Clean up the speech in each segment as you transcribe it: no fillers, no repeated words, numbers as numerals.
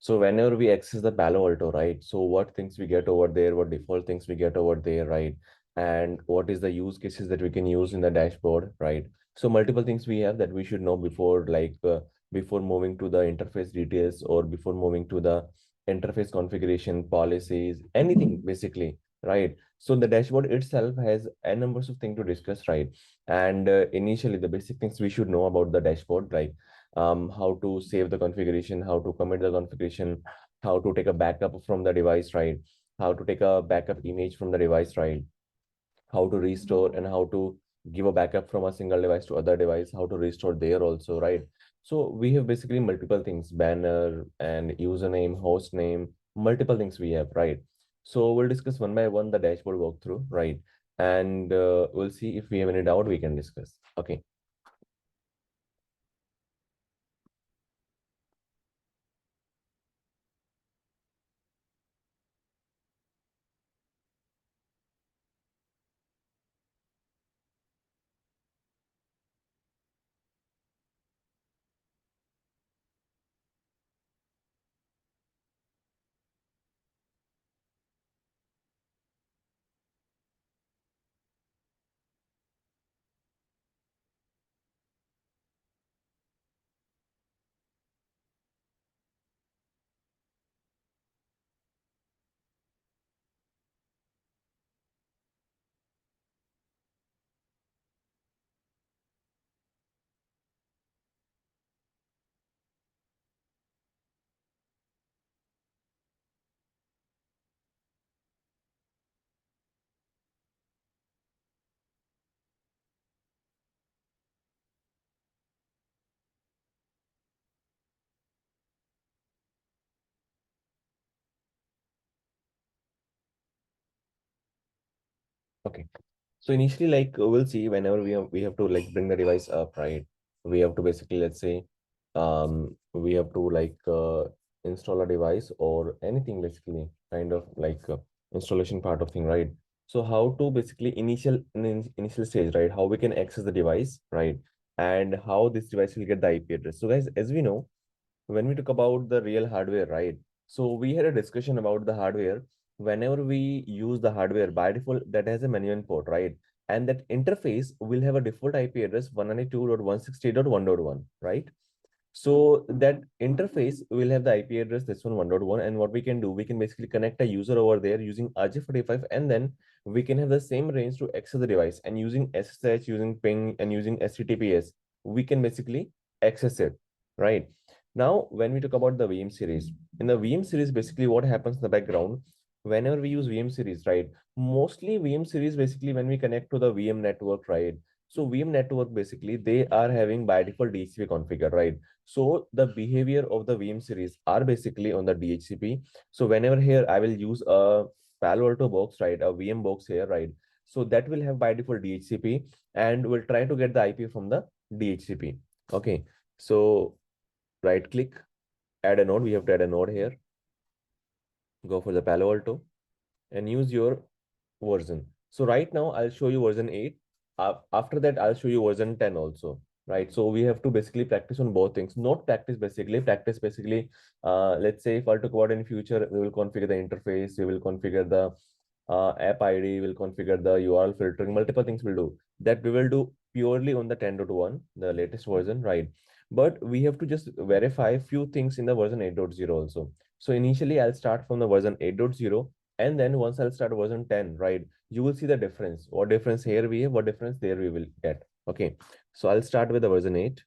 So whenever we access the Palo Alto, right? So what things we get over there, what default things we get over there, right? And what is the use cases that we can use in the dashboard, right? So multiple things we have that we should know before, before moving to the interface details or before moving to the interface configuration, policies, anything basically, right? So the dashboard itself has a numbers of things to discuss, right? And initially, the basic things we should know about the dashboard, like how to save the configuration, how to commit the configuration, how to take a backup from the device, right? How to take a backup image from the device, right? How to restore and how to give a backup from a single device to other device, how to restore there also, right? So we have basically multiple things, banner and username, host name, multiple things we have, right? So we'll discuss one by one the dashboard walkthrough, right? And we'll see if we have any doubt we can discuss. Okay. Okay. So initially, we'll see whenever we have to like bring the device up, right? We have to basically, let's say, we have to install a device or anything basically, kind of installation part of thing, right? So how to basically initial stage, right? How we can access the device, right? And how this device will get the IP address. So guys, as we know, when we talk about the real hardware, right? So we had a discussion about the hardware. Whenever we use the hardware by default, that has a manual port, right? And that interface will have a default IP address 192.168.1.1, right? So that interface will have the IP address this one 1.1, and what we can do, we can basically connect a user over there using RJ45, and then we can have the same range to access the device. And using SSH, using ping, and using HTTPS, we can basically access it, right? Now, when we talk about the VM series, in the VM series, basically what happens in the background, whenever we use VM series, right? Mostly VM series, basically when we connect to the VM network, right? So VM network, basically, they are having by default DHCP configured, right? So the behavior of the VM series are basically on the DHCP. So whenever here I will use a Palo Alto box, right, a VM box here, right? So that will have by default DHCP, and we'll try to get the IP from the DHCP. Okay. So right click, add a node. We have to add a node here. Go for the Palo Alto and use your version. So right now I'll show you version 8. After that, I'll show you version 10 also. Right. So we have to basically practice on both things. Not practice basically. Let's say if I'll talk about in future, we will configure the interface, we will configure the app ID, will configure the URL filtering, multiple things we'll do. That we will do purely on the 10.1, the latest version, right? But we have to just verify few things in the version 8.0 also. So initially I'll start from the version 8.0, and then once I'll start version 10, right, you will see the difference. What difference here we have, what difference there we will get. Okay, so I'll start with the version 8.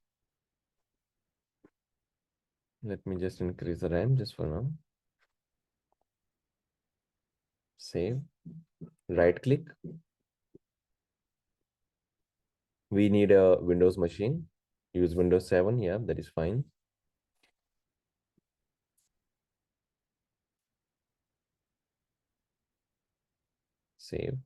Let me just increase the RAM just for now. Save, right click. We need a Windows machine. Use Windows 7, yeah, that is fine. Save.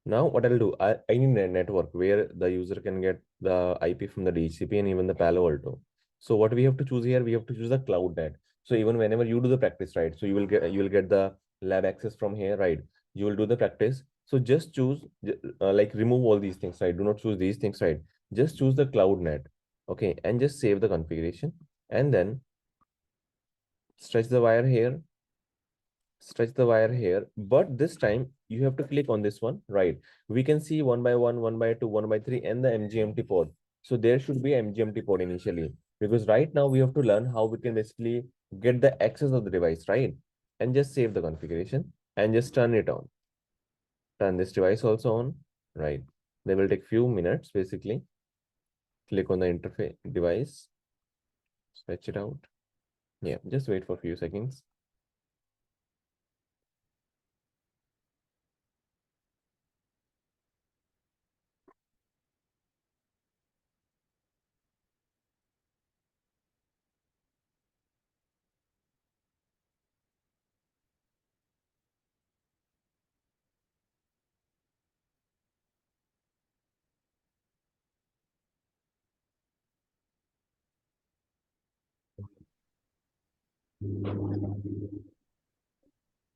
Now what I'll do, I need a network where the user can get the IP from the DHCP and even the Palo Alto. So what we have to choose here, we have to choose the cloud net. So even whenever you do the practice, right? So you will get the lab access from here, right? You will do the practice. So just choose remove all these things, right? Do not choose these things, right? Just choose the cloud net. Okay, and just save the configuration. And then stretch the wire here, stretch the wire here, but this time you have to click on this one, right? We can see 1 by 1, 1 by 2, 1 by 3, and the MGMT port. So there should be MGMT port initially, because right now we have to learn how we can basically get the access of the device, right? And just save the configuration and just turn it on. Turn this device also on, right? They will take few minutes basically. Click on the interface device, stretch it out. Yeah, just wait for a few seconds.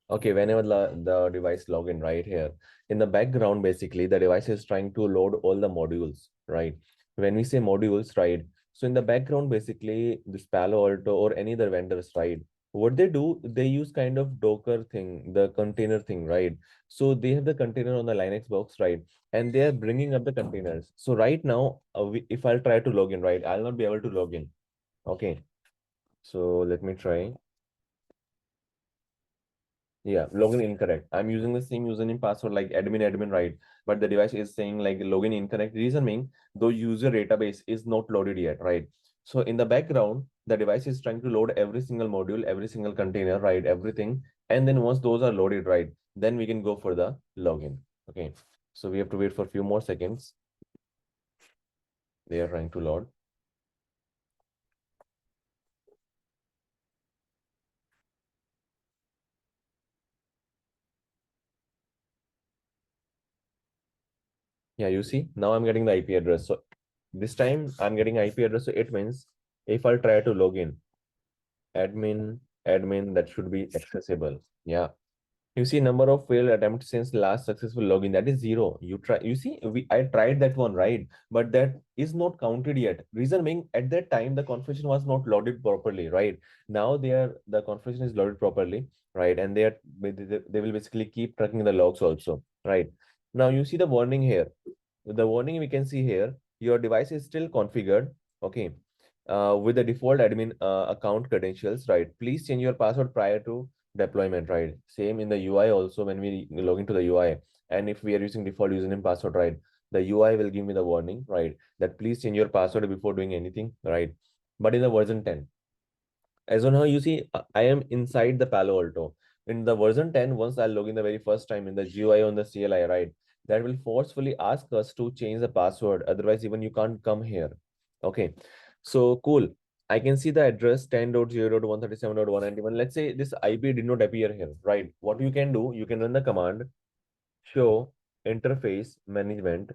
Okay, whenever the device login right here, in the background, basically the device is trying to load all the modules, right? When we say modules, right? So in the background, basically this Palo Alto or any other vendors, right? What they do, they use kind of Docker thing, the container thing, right? So they have the container on the Linux box, right? And they are bringing up the containers. So right now, if I'll try to log in, right, I'll not be able to log in. Okay, so let me try. Yeah, login incorrect. I'm using the same username password like admin, right? But the device is saying like login incorrect. Reason being, though user database is not loaded yet, right? So in the background, the device is trying to load every single module, every single container, right? Everything. And then once those are loaded, right, then we can go for the login. Okay. So we have to wait for a few more seconds. They are trying to load. Yeah, you see, now I'm getting the IP address. So this time I'm getting IP address. So it means if I'll try to log in, admin, that should be accessible. Yeah. You see number of failed attempts since last successful login. That is zero. You see, I tried that one, right? But that is not counted yet. Reason being, at that time, the configuration was not loaded properly, right? Now the configuration is loaded properly, right? And they will basically keep tracking the logs also, right? Now you see the warning here. The warning we can see here, your device is still configured, okay, with the default admin account credentials, right? Please change your password prior to deployment, right? Same in the UI also when we log into the UI. And if we are using default username password, right, the UI will give me the warning, right, that please change your password before doing anything, right? But in the version 10, as on how you see, I am inside the Palo Alto. In the version 10, once I log in the very first time in the GUI on the CLI, right, that will forcefully ask us to change the password. Otherwise, even you can't come here. Okay. So cool. I can see the address 10.0.137.191. Let's say this IP did not appear here, right? What you can do, you can run the command show interface management,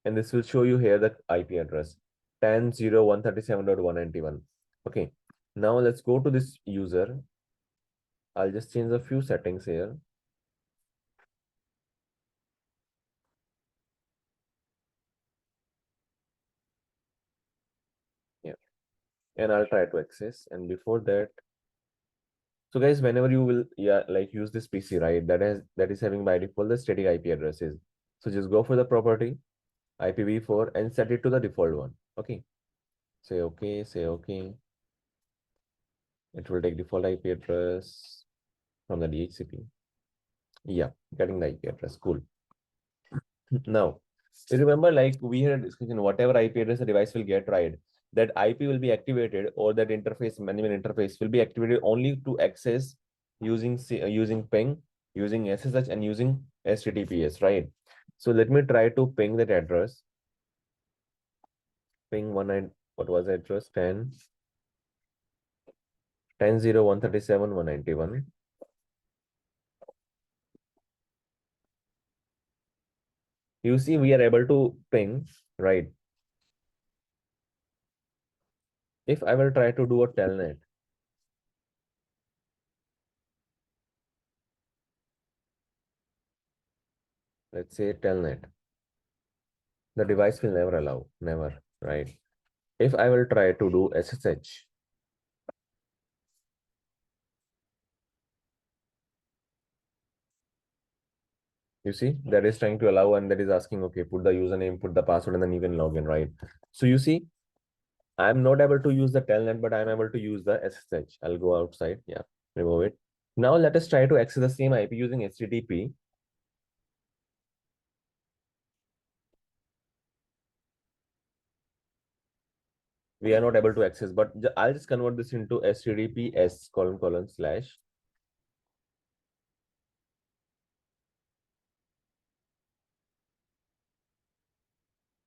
and this will show you here the IP address 10.0.137.191. Okay, now let's go to this user. I'll just change a few settings here. Yeah, and I'll try to access. And before that, so guys, whenever you will, yeah, like use this PC, right, that is having by default the static IP addresses. So just go for the property IPv4 and set it to the default one. Okay, say okay, say okay. It will take default IP address from the DHCP. Yeah, getting the IP address. Cool. Now, you remember, like we had a discussion, whatever IP address the device will get, right, that IP will be activated, or that interface management interface will be activated only to access using using ping, using SSH, and using HTTPS, right? So let me try to ping that address. Ping one nine. What was the address? 10.0.137.191. You see, we are able to ping, right? If I will try to do a telnet, let's say telnet, the device will never allow, never, right? If I will try to do SSH, You see, that is trying to allow and that is asking, okay, put the username, put the password, and then you can log in, right? So you see, I'm not able to use the telnet, but I'm able to use the SSH. I'll go outside. Yeah, remove it. Now let us try to access the same IP using HTTP. We are not able to access, but I'll just convert this into HTTPS //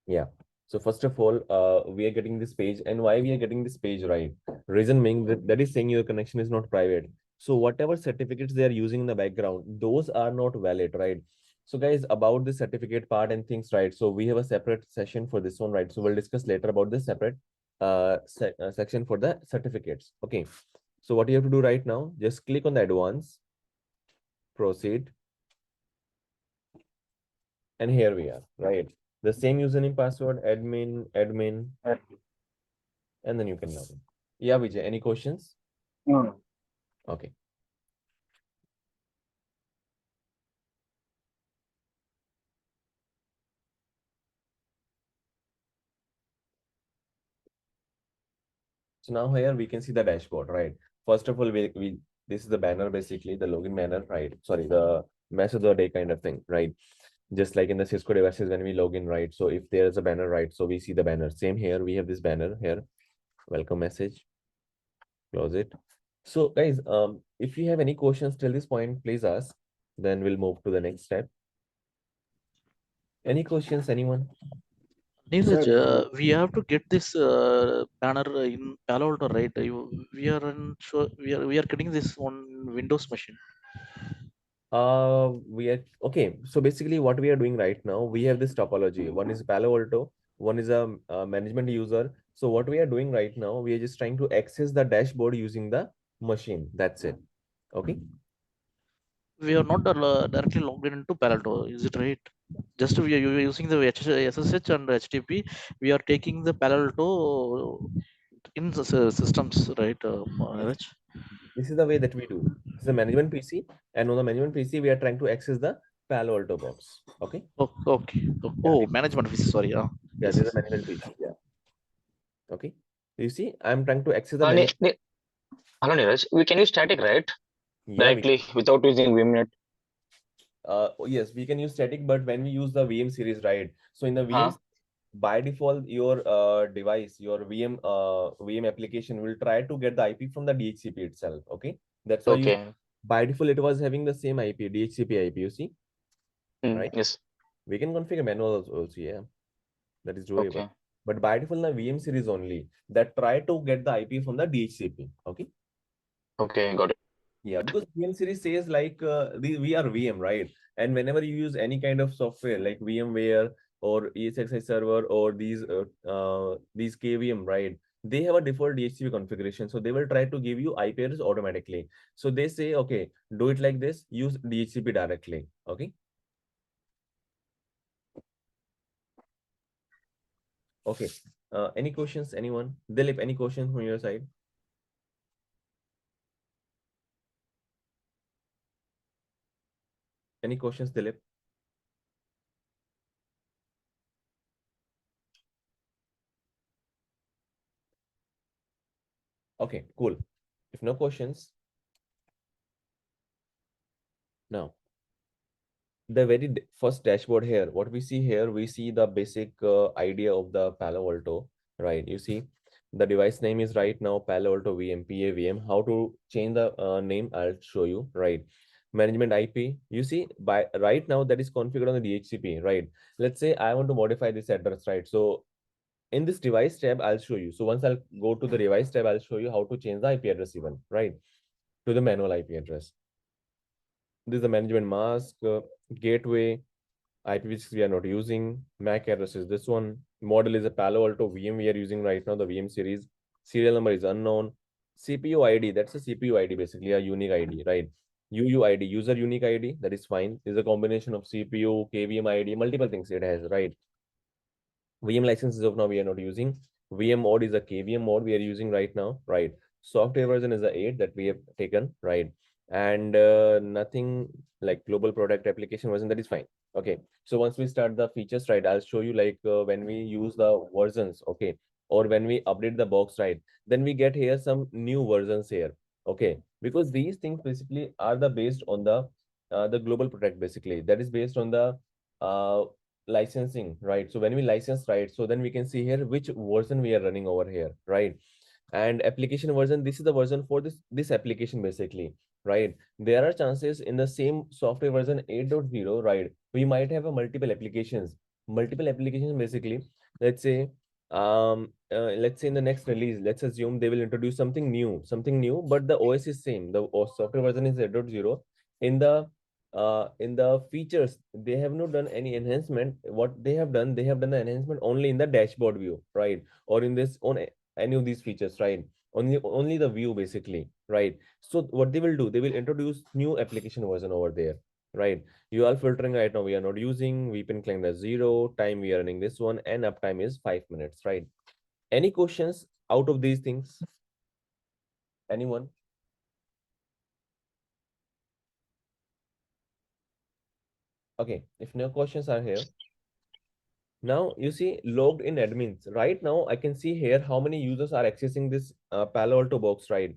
Yeah. So first of all, we are getting this page, and why we are getting this page, right? Reason being that is saying your connection is not private. So whatever certificates they are using in the background, those are not valid, right? So guys, about the certificate part and things, right? So we have a separate session for this one, right? So we'll discuss later about this separate section for the certificates. Okay. So what you have to do right now, just click on the advanced, proceed, and here we are, right? The same username, password, admin, and then you can log in. Yeah, Vijay, any questions? No. Okay. So now here we can see the dashboard, right? First of all, we this is the banner, basically the login banner, right? Sorry, the message of the day kind of thing, right? Just like in the Cisco devices when we log in, right? So if there is a banner, right? So we see the banner. Same here, we have this banner here, welcome message, close it. So guys, if you have any questions till this point, please ask. Then we'll move to the next step. Any questions, anyone? Sir, Neeraj, we have to get this banner in Palo Alto, right? We are sure we are getting this on Windows machine. We are okay. So basically, what we are doing right now, we have this topology. One is Palo Alto, one is a management user. So what we are doing right now, we are just trying to access the dashboard using the machine. That's it. Okay. We are not directly logged into Palo Alto. Is it right? Just we are using the SSH and HTTP. We are taking the Palo Alto in the systems, right, Yes. Neeraj? This is the way that we do. This is a management PC, and on the management PC, we are trying to access the Palo Alto box. Okay. Oh, okay. Yeah. Oh, management office. Sorry. Yeah. Yes, This is a yes. management PC. Yeah. Okay. You see, I'm trying to access the uh, management. Ne- Ne- hello, Neeraj. We can use static, right? Yeah. Directly without using Vimnet. Yes, we can use static, but when we use the VM series, right? So in the VM, Huh? by default, your device, your VM application will try to get the IP from the DHCP itself. Okay, that's why you Okay. by default it was having the same IP, DHCP IP. You see, right? Yes. We can configure manual also. Yeah, that is doable. Okay. But by default, the VM series only that try to get the IP from the DHCP. Okay. Okay. Got it. Yeah, because VM series says like we are VM, right? And whenever you use any kind of software like VMware or ESXi server or these KVM, right? They have a default DHCP configuration, so they will try to give you IP address automatically. So they say, okay, do it like this, use DHCP directly. Okay. Okay. Any questions, anyone? Dilip, any questions from your side? Any questions, Dilip? Okay, cool. If no questions, now the very first dashboard here, what we see here, we see the basic idea of the Palo Alto, right? You see the device name is right now Palo Alto VM, PAVM. How to change the name, I'll show you, right? Management IP, you see by right now that is configured on the DHCP, right? Let's say I want to modify this address, right? So in this device tab, I'll show you. So once I'll go to the device tab, I'll show you how to change the IP address even, right? To the manual IP address. This is the management mask, gateway, IPv6 we are not using. MAC address is this one. Model is a Palo Alto VM we are using right now, the VM series. Serial number is unknown. CPU ID, that's a CPU ID, basically a unique ID, right? UUID, user unique ID, that is fine. Is a combination of CPU, KVM ID, multiple things it has, right? VM licenses of now we are not using. VM mode is a KVM mode we are using right now, right? Software version is the 8 that we have taken, right? and nothing like global product application version, that is fine. Okay, so once we start the features, right, I'll show you like when we use the versions, okay, or when we update the box, right, then we get here some new versions here. Okay, because these things basically are the based on the global product, basically that is based on the uh licensing, right? So when we license, right, so then we can see here which version we are running over here, right? And application version, this is the version for this application, basically, right? There are chances in the same software version 8.0, right, we might have a multiple applications, basically. Let's say let's say in the next release, let's assume they will introduce something new, but the OS is same, the software version is 8.0. In the features, they have not done any enhancement. What they have done the enhancement only in the dashboard view, right? Or in this on any of these features, right? Only the view, basically, right? So what they will do, they will introduce new application version over there, right? You are filtering right now, we are not using, we pin claim as 0 time, we are running this one, and uptime is 5 minutes, right? Any questions out of these things? Anyone? Okay, if no questions are here, now you see logged in admins. Right now, I can see here how many users are accessing this Palo Alto box, right?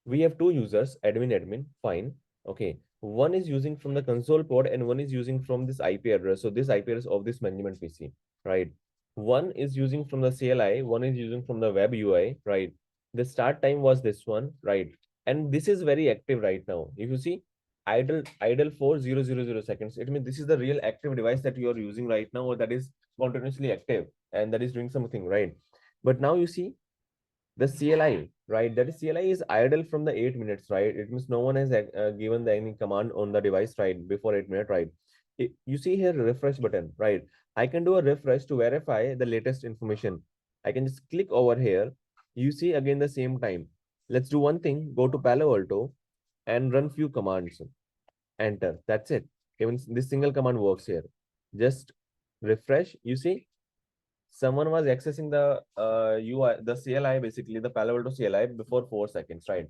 We have two users, admin, fine. Okay, one is using from the console pod and one is using from this IP address. So this IP address of this management PC, right? One is using from the CLI, one is using from the web UI, right? The start time was this one, right? And this is very active right now. If you see idle for 0.000 seconds, it means this is the real active device that you are using right now, or that is continuously active and that is doing something, right? But now you see the CLI, right? That is CLI is idle from the 8 minutes, right? It means no one has given any command on the device, right? Before 8 minutes, right? You see here refresh button, right? I can do a refresh to verify the latest information. I can just click over here. You see again the same time. Let's do one thing. Go to Palo Alto and run few commands. Enter. That's it. Even this single command works here. Just refresh. You see someone was accessing the UI, the CLI, basically the Palo Alto CLI before 4 seconds, right?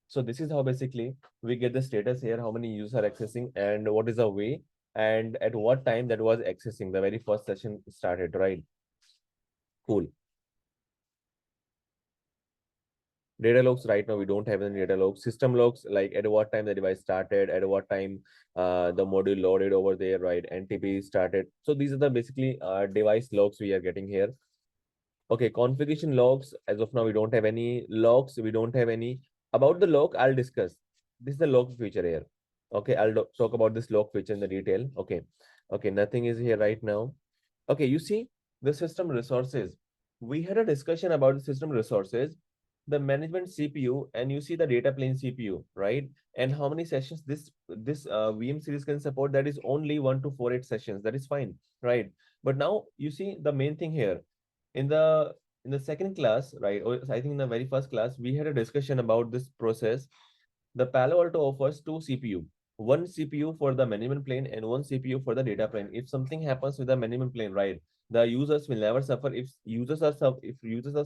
So this is how basically we get the status here, how many users are accessing and what is the way and at what time that was accessing the very first session started, right? Cool. Data logs right now we don't have any data logs. System logs like at what time the device started, at what time the module loaded over there, right? NTP started. So these are the basically device logs we are getting here. Okay, configuration logs. As of now, we don't have any logs. We don't have any. About the log, I'll discuss. This is the log feature here. Okay, I'll talk about this log feature in the detail. Okay, okay, nothing is here right now. Okay, you see the system resources. We had a discussion about the system resources, the management CPU, and you see the data plane CPU, right? And how many sessions this VM series can support? That is only 1 to 4 8 sessions. That is fine, right? But now you see the main thing here in the second class, right? Or I think in the very first class, we had a discussion about this process. The Palo Alto offers two CPU, one CPU for the management plane and one CPU for the data plane. If something happens with the management plane, right, the users will never suffer. If users are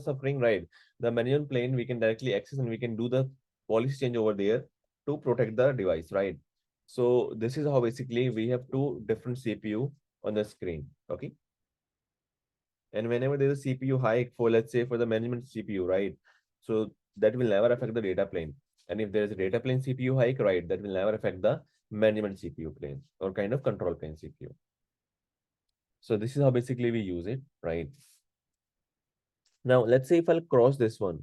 suffering, right, the management plane we can directly access and we can do the policy change over there to protect the device, right? So this is how basically we have two different CPU on the screen. Okay. And whenever there's a CPU hike for, let's say, for the management CPU, right? So that will never affect the data plane. And if there is a data plane CPU hike, right, that will never affect the management CPU plane or kind of control plane CPU. So this is how basically we use it, right? Now, let's say if I'll cross this one,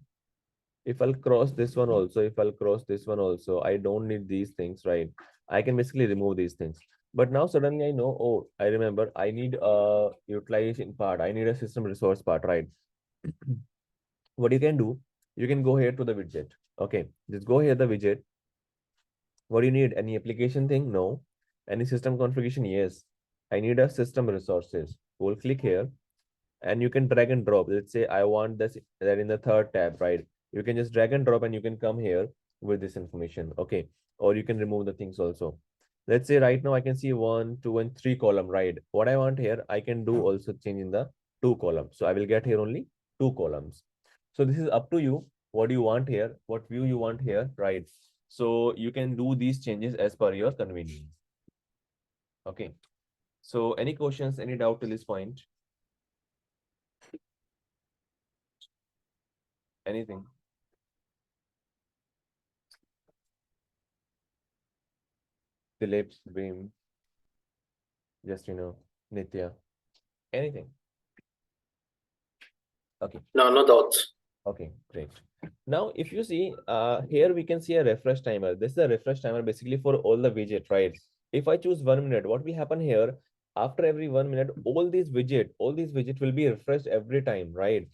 if I'll cross this one also, if I'll cross this one also, I don't need these things, right? I can basically remove these things. But now suddenly I know, oh, I remember I need a utilization part. I need a system resource part, right? What you can do, you can go here to the widget. Okay, just go here the widget. What do you need? Any application thing? No. Any system configuration? Yes. I need a system resources. We'll click here and you can drag and drop. Let's say I want this that in the third tab, right? You can just drag and drop and you can come here with this information. Okay. Or you can remove the things also. Let's say right now I can see 1, 2, and 3 column, right? What I want here, I can do also change in the 2 columns. So I will get here only 2 columns. So this is up to you. what do you want here, what view you want here, right? So you can do these changes as per your convenience. Okay. So any questions, any doubt till this point? Anything? Dilip, Dream, Justina, Nitya, anything? Okay. No, no doubts. Okay, great. Now, if you see, here we can see a refresh timer. This is a refresh timer basically for all the widget, right? If I choose 1 minute, what will happen here? After every 1 minute, all these widget will be refreshed every time, right?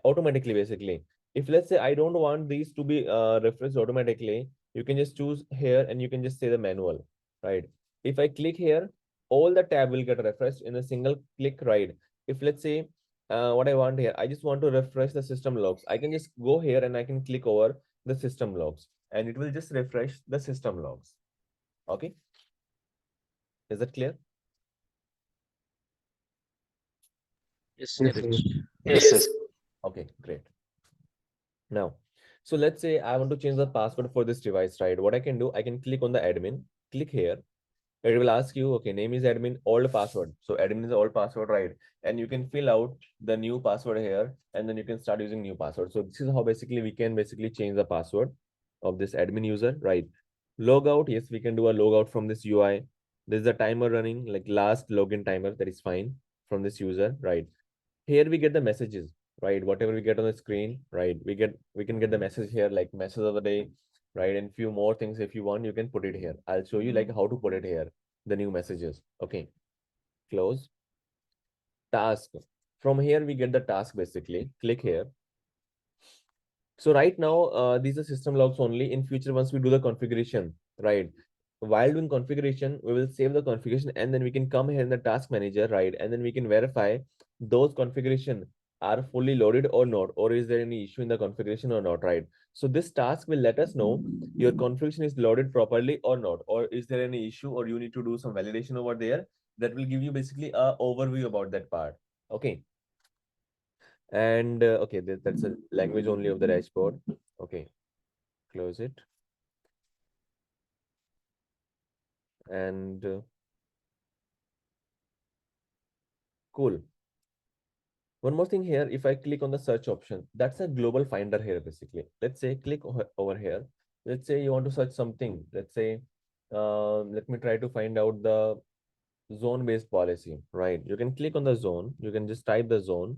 Automatically, basically. If let's say I don't want these to be refreshed automatically, you can just choose here and you can just say the manual, right? If I click here, all the tab will get refreshed in a single click, right? If let's say what I want here, I just want to refresh the system logs. I can just go here and I can click over the system logs and it will just refresh the system logs. Okay. Is that clear? Yes, Yes, Neeraj. Yes, yes. Okay, great. Now, so let's say I want to change the password for this device, right? What I can do, I can click on the admin, click here. It will ask you, okay, name is admin, old password. So admin is old password, right? And you can fill out the new password here, and then you can start using new password. So this is how basically we can basically change the password of this admin user, right? Logout, yes, we can do a logout from this UI. There's a timer running, like last login timer, that is fine from this user, right? Here we get the messages, right? Whatever we get on the screen, right? We can get the message here, like message of the day, right? And few more things if you want, you can put it here. I'll show you like how to put it here, the new messages. Okay, close. Task. From here we get the task basically. Click here. So right now, these are system logs only. In future, once we do the configuration, right? While doing configuration, we will save the configuration and then we can come here in the task manager, right? And then we can verify those configuration are fully loaded or not, or is there any issue in the configuration or not, right? So this task will let us know your configuration is loaded properly or not, or is there any issue, or you need to do some validation over there. That will give you basically a overview about that part. Okay. And okay, that's a language only of the dashboard. Okay, close it. And cool. One more thing here, if I click on the search option, that's a global finder here basically. Let's say click over here. Let's say you want to search something. Let's say, let me try to find out the zone-based policy, right? You can click on the zone. You can just type the zone,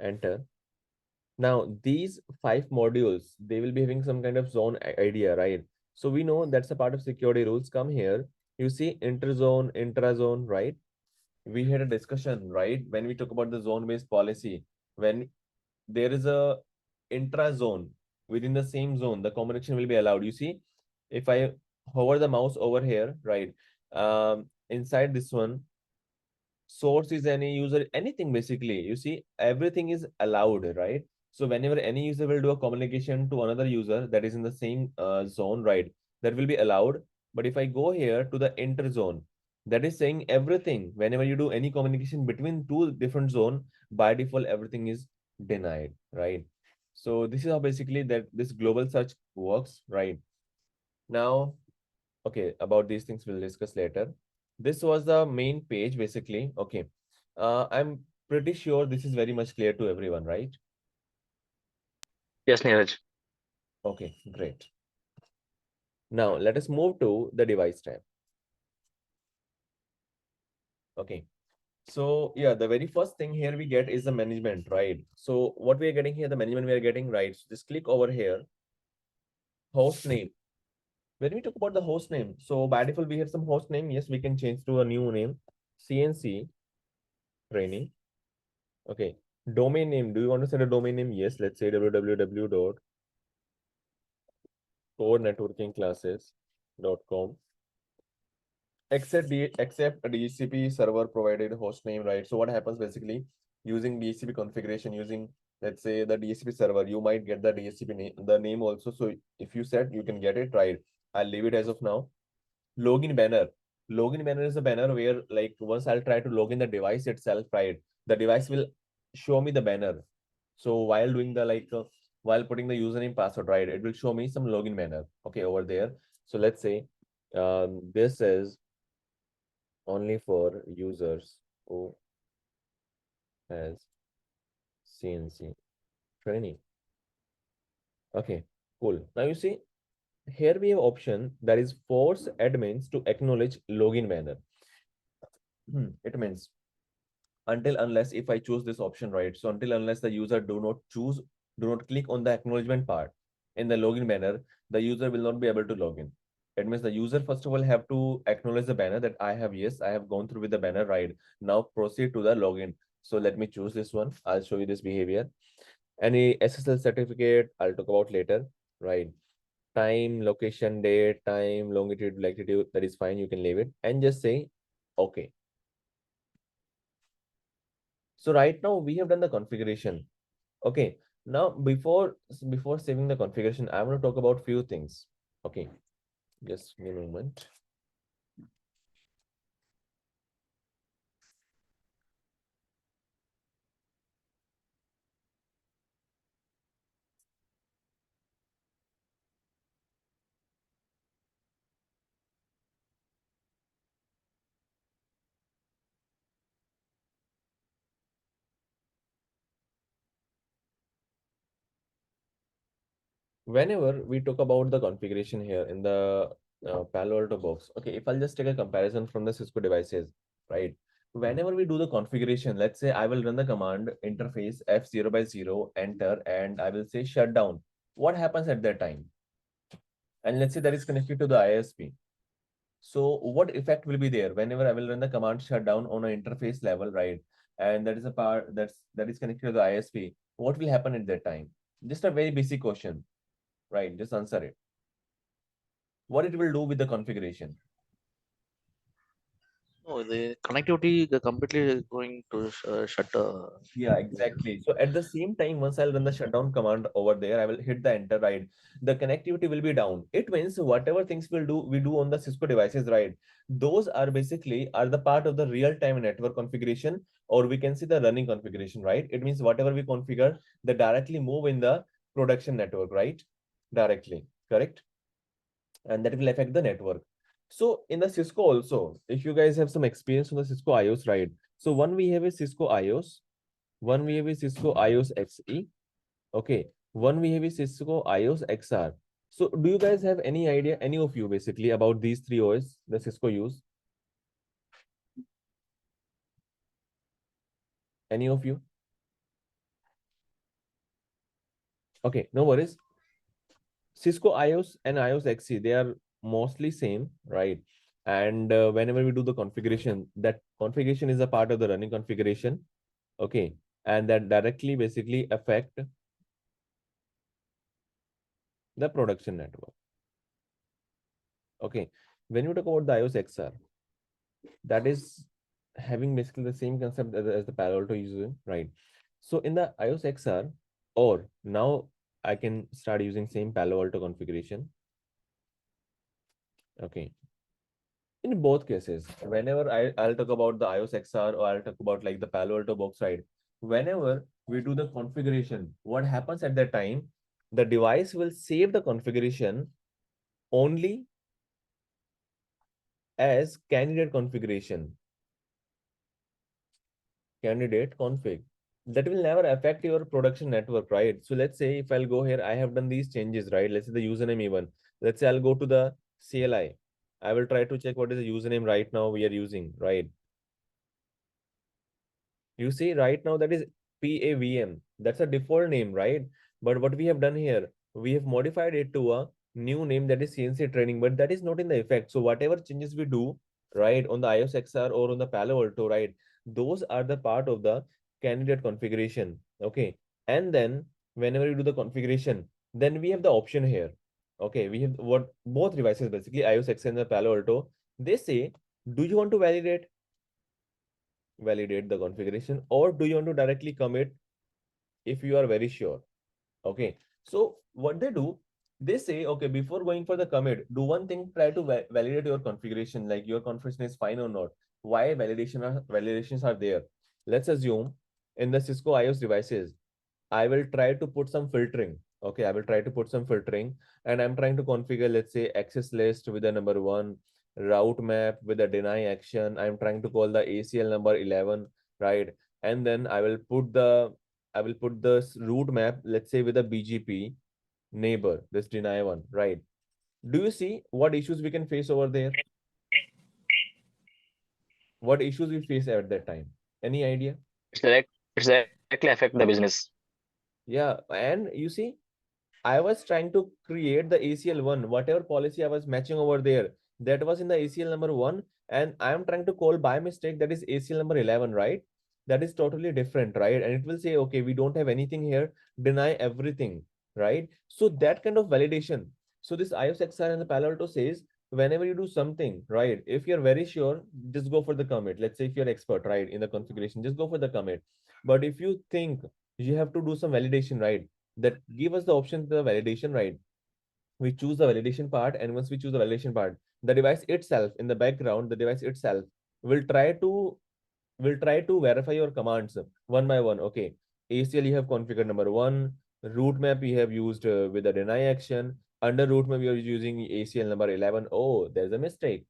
enter. Now, these 5 modules, they will be having some kind of zone idea, right? So we know that's a part of security rules. Come here, you see interzone, intrazone, right? We had a discussion, right? When we talk about the zone-based policy, when there is a intrazone within the same zone, the combination will be allowed. You see, if I hover the mouse over here, right? Inside this one, source is any user, anything basically. You see, everything is allowed, right? So whenever any user will do a communication to another user that is in the same zone, right, that will be allowed. But if I go here to the enter zone, that is saying everything. Whenever you do any communication between two different zone, by default, everything is denied, right? So this is how basically that this global search works, right? Now, okay, about these things we'll discuss later. This was the main page basically. Okay. I'm pretty sure this is very much clear to everyone, right? Yes, Neeraj. Okay, great. Now let us move to the device tab. Okay. So yeah, the very first thing here we get is the management, right? So what we are getting here, the management we are getting, right? So just click over here, host name. When we talk about the host name, so by default we have some host name. Yes, we can change to a new name, CNC training. Okay. Domain name. Do you want to set a domain name? Yes. Let's say www.corenetworkingclasses.com. Except a DHCP server provided host name, right? So what happens basically using DHCP configuration, using let's say the DHCP server, you might get the DHCP name, the name also. So if you set, you can get it, right? I'll leave it as of now. Login banner. Login banner is a banner where like once I'll try to log in the device itself, right? The device will show me the banner. So while doing the while putting the username password, right, it will show me some login banner, okay, over there. So let's say this is only for users who has CNC training. Okay, cool. Now you see, here we have option that is force admins to acknowledge login banner. It means until unless if I choose this option, right? So until unless the user do not click on the acknowledgement part in the login banner, the user will not be able to log in. It means the user first of all have to acknowledge the banner that I have, yes, I have gone through with the banner, right? Now proceed to the login. So let me choose this one. I'll show you this behavior. Any SSL certificate, I'll talk about later, right? Time, location, date, time, longitude, latitude, that is fine. You can leave it and just say, okay. So right now we have done the configuration. Okay. Now before saving the configuration, I want to talk about few things. Okay. Just give me a moment. Whenever we talk about the configuration here in the Palo Alto box, okay, if I'll just take a comparison from the Cisco devices, right? Whenever we do the configuration, let's say I will run the command interface F0 by 0, enter, and I will say shutdown. What happens at that time? And let's say that is connected to the ISP. So what effect will be there whenever I will run the command shutdown on an interface level, right? And that is a part that is connected to the ISP. What will happen at that time? Just a very basic question, right? Just answer it. What it will do with the configuration? No, the connectivity the completely going to shut. Yeah, exactly. So at the same time, once I'll run the shutdown command over there, I will hit the enter, right? The connectivity will be down. It means whatever things we do on the Cisco devices, right? Those are basically are the part of the real-time network configuration, or we can see the running configuration, right? It means whatever we configure, they directly move in the production network, right? Directly, correct? And that will affect the network. So in the Cisco also, if you guys have some experience on the Cisco IOS, right? So one we have a Cisco IOS. One we have a Cisco IOS XE. Okay. One we have a Cisco IOS XR. So do you guys have any idea, any of you basically, about these three OS the Cisco use? Any of you? Okay, no worries. Cisco IOS and IOS XE, they are mostly same, right? And whenever we do the configuration, that configuration is a part of the running configuration. Okay. And that directly basically affect the production network. Okay. When you talk about the iOS XR, that is having basically the same concept as the Palo Alto using, right? So in the iOS XR, or now I can start using same Palo Alto configuration. Okay. In both cases, whenever I'll talk about the iOS XR or I'll talk about like the Palo Alto box side, whenever we do the configuration, what happens at that time, the device will save the configuration only as candidate configuration, candidate config. That will never affect your production network, right? So let's say if I'll go here, I have done these changes, right? Let's say the username even. Let's say I'll go to the CLI. I will try to check what is the username right now we are using, right? You see right now that is PAVM. That's a default name, right? But what we have done here, we have modified it to a new name that is CNC training, but that is not in the effect. So whatever changes we do, right, on the iOS XR or on the Palo Alto, right, those are the part of the candidate configuration. Okay. And then whenever you do the configuration, then we have the option here. Okay, we have what both devices basically iOS XR and the Palo Alto. They say, do you want to validate the configuration, or do you want to directly commit if you are very sure? Okay, so what they do, they say, okay, before going for the commit, do one thing, try to validate your configuration, like your configuration is fine or not. Why validations are there? Let's assume in the Cisco iOS devices, I will try to put some filtering. Okay, I will try to put some filtering, and I'm trying to configure, let's say, access list with the number 1, route map with the deny action. I'm trying to call the ACL number 11, right? And then I will put the route map, let's say, with a BGP neighbor, this deny one, right? Do you see what issues we can face over there? What issues we face at that time? Any idea? It's directly affect the business. Yeah, and you see, I was trying to create the ACL one, whatever policy I was matching over there, that was in the ACL number 1, and I am trying to call by mistake that is ACL number 11, right? That is totally different, right? And it will say, okay, we don't have anything here, deny everything, right? So that kind of validation. So this iOS XR and the Palo Alto says, whenever you do something, right? If you're very sure, just go for the commit. Let's say if you're expert, right, in the configuration, just go for the commit. But if you think you have to do some validation, right? That give us the option the validation, right? We choose the validation part, and once we choose the validation part, the device itself in the background, the device itself will try to verify your commands one by one. Okay, ACL you have configured number 1, route map you have used with the deny action. Under route map you are using ACL number 11. Oh, there's a mistake.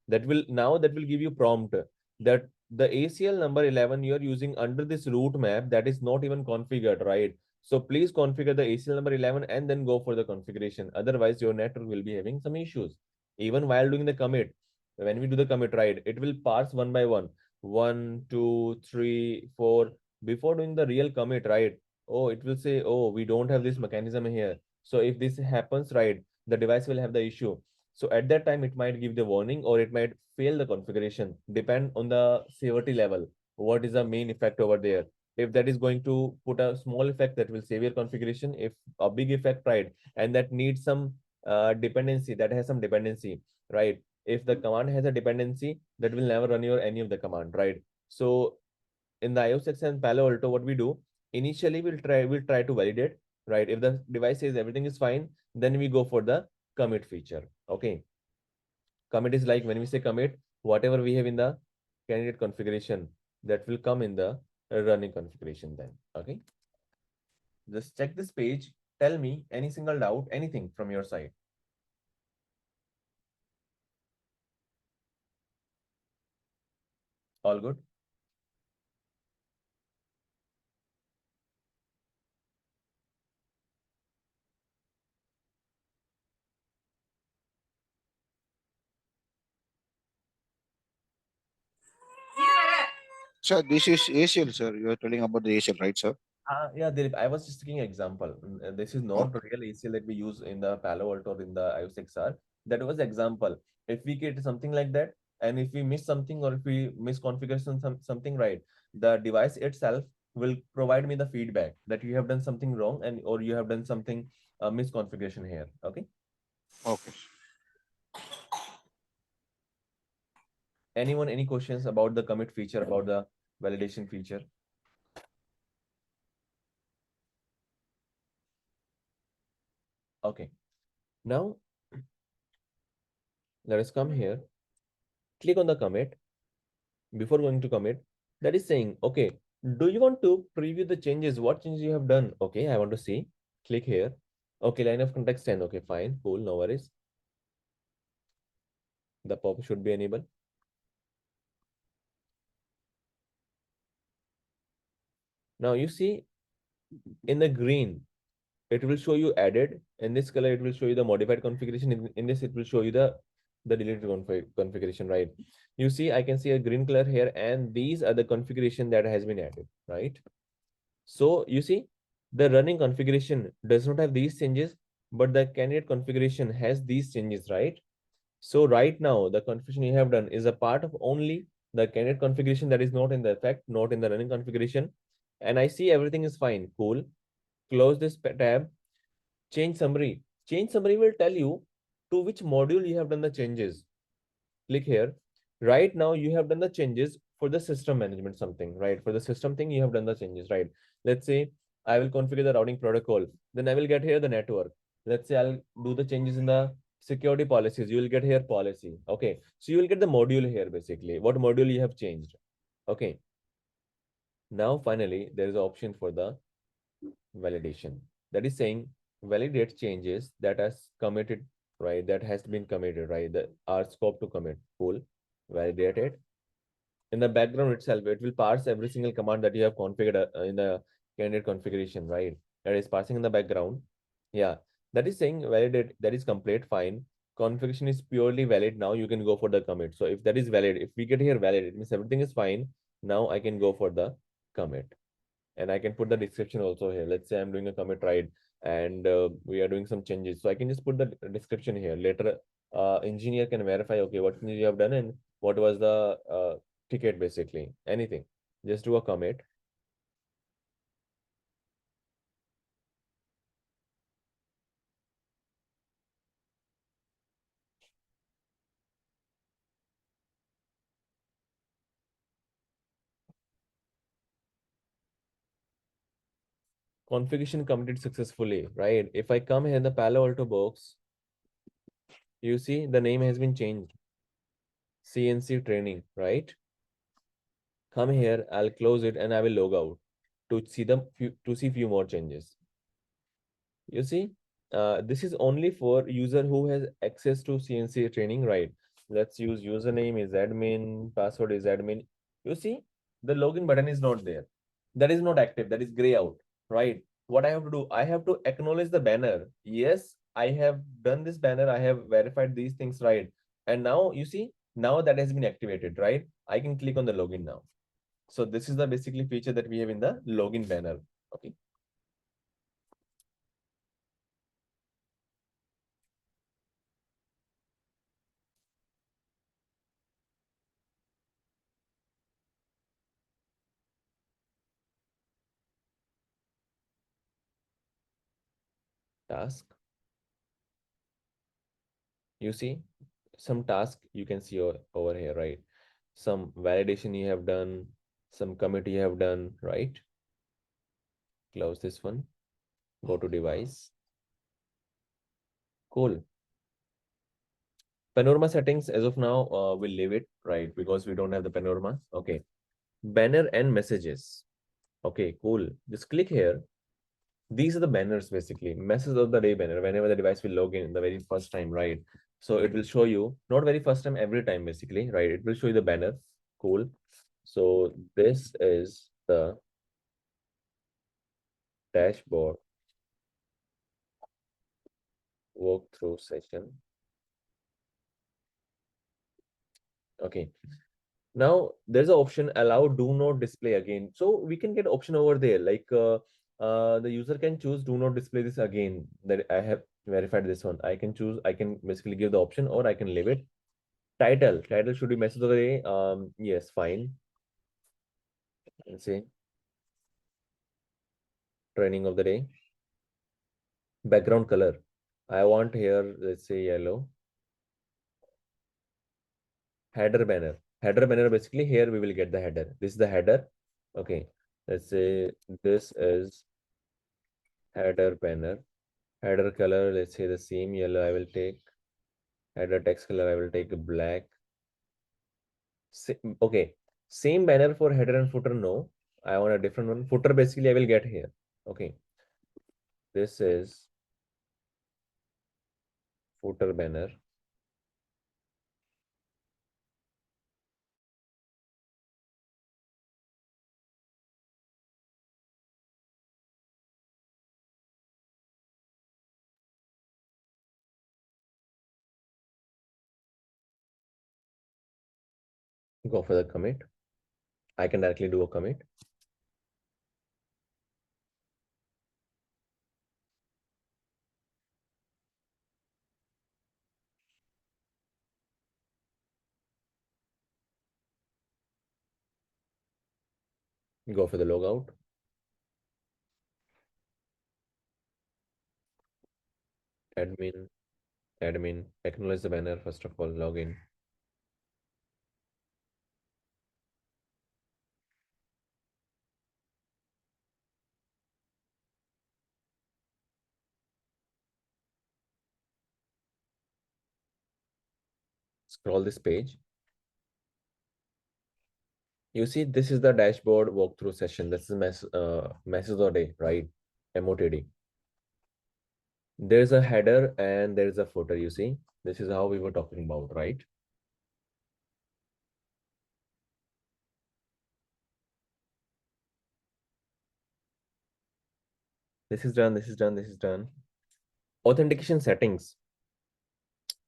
That will give you prompt that the ACL number 11 you are using under this route map that is not even configured, right? So please configure the ACL number 11 and then go for the configuration. Otherwise, your network will be having some issues. Even while doing the commit, when we do the commit, right, it will parse one by one. 1, 2, 3, 4. Before doing the real commit, right? Oh, it will say, oh, we don't have this mechanism here. So if this happens, right, the device will have the issue. So at that time, it might give the warning or it might fail the configuration. Depend on the severity level. What is the main effect over there? If that is going to put a small effect, that will save your configuration. If a big effect, right, and that needs some dependency, that has some dependency, right? If the command has a dependency, that will never run your any of the command, right? So in the iOS X and Palo Alto, what we do initially, we'll try to validate, right? If the device says everything is fine, then we go for the commit feature. Okay, commit is like when we say commit, whatever we have in the candidate configuration, that will come in the running configuration then. Okay, just check this page. Tell me any single doubt, anything from your side. All good? Sir, this is ACL, sir. You are telling about the ACL, right, sir? Yeah, Dilip, I was just taking an example. This is not Okay. the real ACL that we use in the Palo Alto or in the iOS XR. That was example. If we get something like that, and if we miss something or if we misconfigure something right, the device itself will provide me the feedback that you have done something wrong and or you have done something misconfiguration here. Okay. Okay. Anyone, any questions about the commit feature, about the validation feature? Okay. Now let us come here. Click on the commit. Before going to commit, that is saying, okay, do you want to preview the changes? What changes you have done? Okay, I want to see. Click here. Okay, line of context 10. Okay, fine, cool, no worries. The pop should be enabled. Now you see in the green, it will show you added. In this color, it will show you the modified configuration. In this, it will show you the deleted configuration, right? You see, I can see a green color here, and these are the configuration that has been added, right? So you see, the running configuration does not have these changes, but the candidate configuration has these changes, right? So right now, the configuration you have done is a part of only the candidate configuration that is not in the effect, not in the running configuration. And I see everything is fine. Cool. Close this tab. Change summary. Change summary will tell you to which module you have done the changes. Click here. Right now, you have done the changes for the system management something, right? For the system thing, you have done the changes, right? Let's say I will configure the routing protocol. Then I will get here the network. Let's say I'll do the changes in the security policies. You will get here policy. Okay. So you will get the module here basically. What module you have changed. Okay. Now, finally, there is an option for the validation. That is saying validate changes that has committed, right? That has been committed, right? That are scope to commit. Cool. Validate it. In the background itself, it will parse every single command that you have configured in the candidate configuration, right? That is passing in the background. Yeah, that is saying validate, that is complete, fine. Configuration is purely valid. Now you can go for the commit. So if that is valid, if we get here valid, it means everything is fine. Now I can go for the commit. And I can put the description also here. Let's say I'm doing a commit, right? And we are doing some changes. So I can just put the description here. Later, engineer can verify, okay, what you have done and what was the ticket, basically. Anything. Just do a commit. Configuration committed successfully, right? If I come here in the Palo Alto box, you see the name has been changed. CNC training, right? Come here, I'll close it and I will log out to see few more changes. You see, this is only for user who has access to CNC training, right? Let's use username is admin, password is admin. You see, the login button is not there. That is not active. That is gray out, right? What I have to do, I have to acknowledge the banner. Yes, I have done this banner. I have verified these things, right? And now you see, now that has been activated, right? I can click on the login now. So this is the basically feature that we have in the login banner. Okay. Task. You see some task you can see over here, right? Some validation you have done, some commit you have done, right? Close this one, go to device. Cool. Panorama settings as of now, we'll leave it, right? Because we don't have the panorama. Okay. Banner and messages. Okay, cool. Just click here. These are the banners, basically. Message of the day banner. Whenever the device will log in the very first time, right? So it will show you, not very first time, every time, basically, right? It will show you the banner. Cool. So this is the dashboard walkthrough session. Okay. Now there's an option allow do not display again. So we can get option over there. Like the user can choose do not display this again. That I have verified this one. I can choose, I can basically give the option or I can leave it. Title should be message of the day. Yes, fine. Let's say training of the day. Background color. I want here, let's say yellow. Header banner. Header banner, basically here we will get the header. This is the header. Okay. Let's say this is header banner. Header color, let's say the same yellow I will take. Header text color I will take black. Okay. Same banner for header and footer. No, I want a different one. Footer basically I will get here. Okay. This is footer banner. Go for the commit. I can directly do a commit. Go for the logout. Admin, admin, acknowledge the banner. First of all, login. Scroll this page. You see, this is the dashboard walkthrough session. This is message of the day, right? MOTD. There's a header and there's a footer, you see. This is how we were talking about, right? This is done, this is done, this is done. Authentication settings.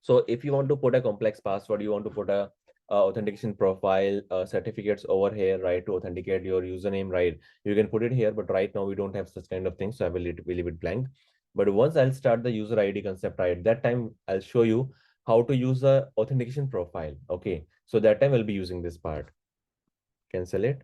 So if you want to put a complex password, you want to put a authentication profile, certificates over here, right, to authenticate your username, right? You can put it here, but right now we don't have such kind of things, so I will leave it blank. But once I'll start the user ID concept, right, that time I'll show you how to use the authentication profile. Okay, so that time I'll be using this part. Cancel it.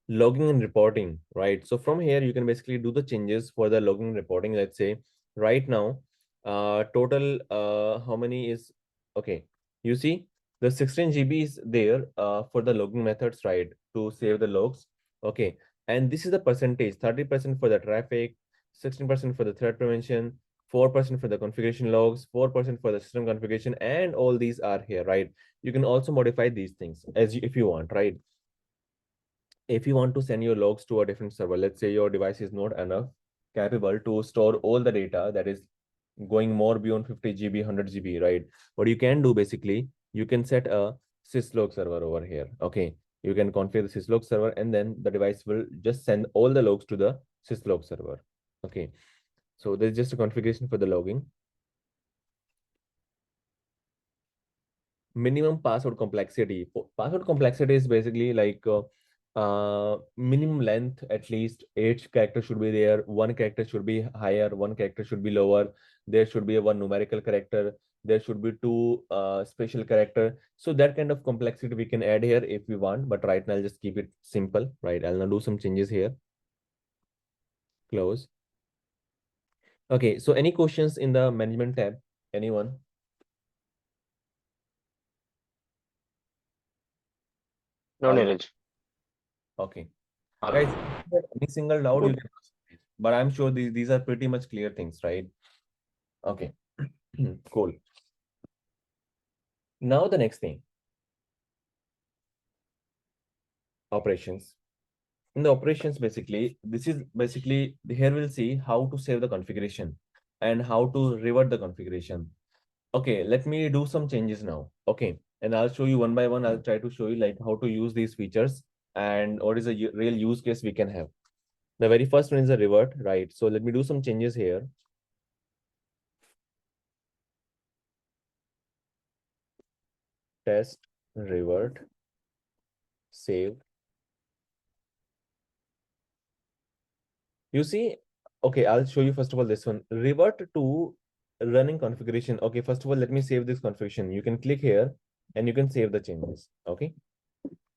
Logging and reporting, right? So from here, you can basically do the changes for the logging and reporting. Let's say right now, total, how many is, okay. You see the 16 GB is there for the logging methods, right? To save the logs. Okay. And this is the percentage, 30% for the traffic, 16% for the threat prevention, 4% for the configuration logs, 4% for the system configuration, and all these are here, right? You can also modify these things as you, if you want, right? If you want to send your logs to a different server, let's say your device is not enough capable to store all the data that is going more beyond 50 GB, 100 GB, right? What you can do basically, you can set a syslog server over here. Okay. You can configure the syslog server and then the device will just send all the logs to the syslog server. Okay. So there's just a configuration for the logging. Minimum password complexity. Password complexity is basically like minimum length, at least 8 characters should be there. 1 character should be higher, 1 character should be lower. There should be a 1 numerical character. There should be 2 special character. So that kind of complexity we can add here if we want. But right now I'll just keep it simple, right? I'll now do some changes here. Close. Okay, so any questions in the management tab? Anyone? No, All Neeraj. okay. All Guys, good. if you have any single doubt, you can ask me. But I'm sure these are pretty much clear things, right? Okay, cool. Now the next thing, operations. In the operations, basically, this is basically here we'll see how to save the configuration and how to revert the configuration. Okay, let me do some changes now. Okay, and I'll show you one by one. I'll try to show you like how to use these features and what is a real use case we can have. The very first one is a revert, right? So let me do some changes here. Test, revert, save. You see, okay, I'll show you first of all this one. Revert to running configuration. Okay, first of all, let me save this configuration. You can click here and you can save the changes. Okay.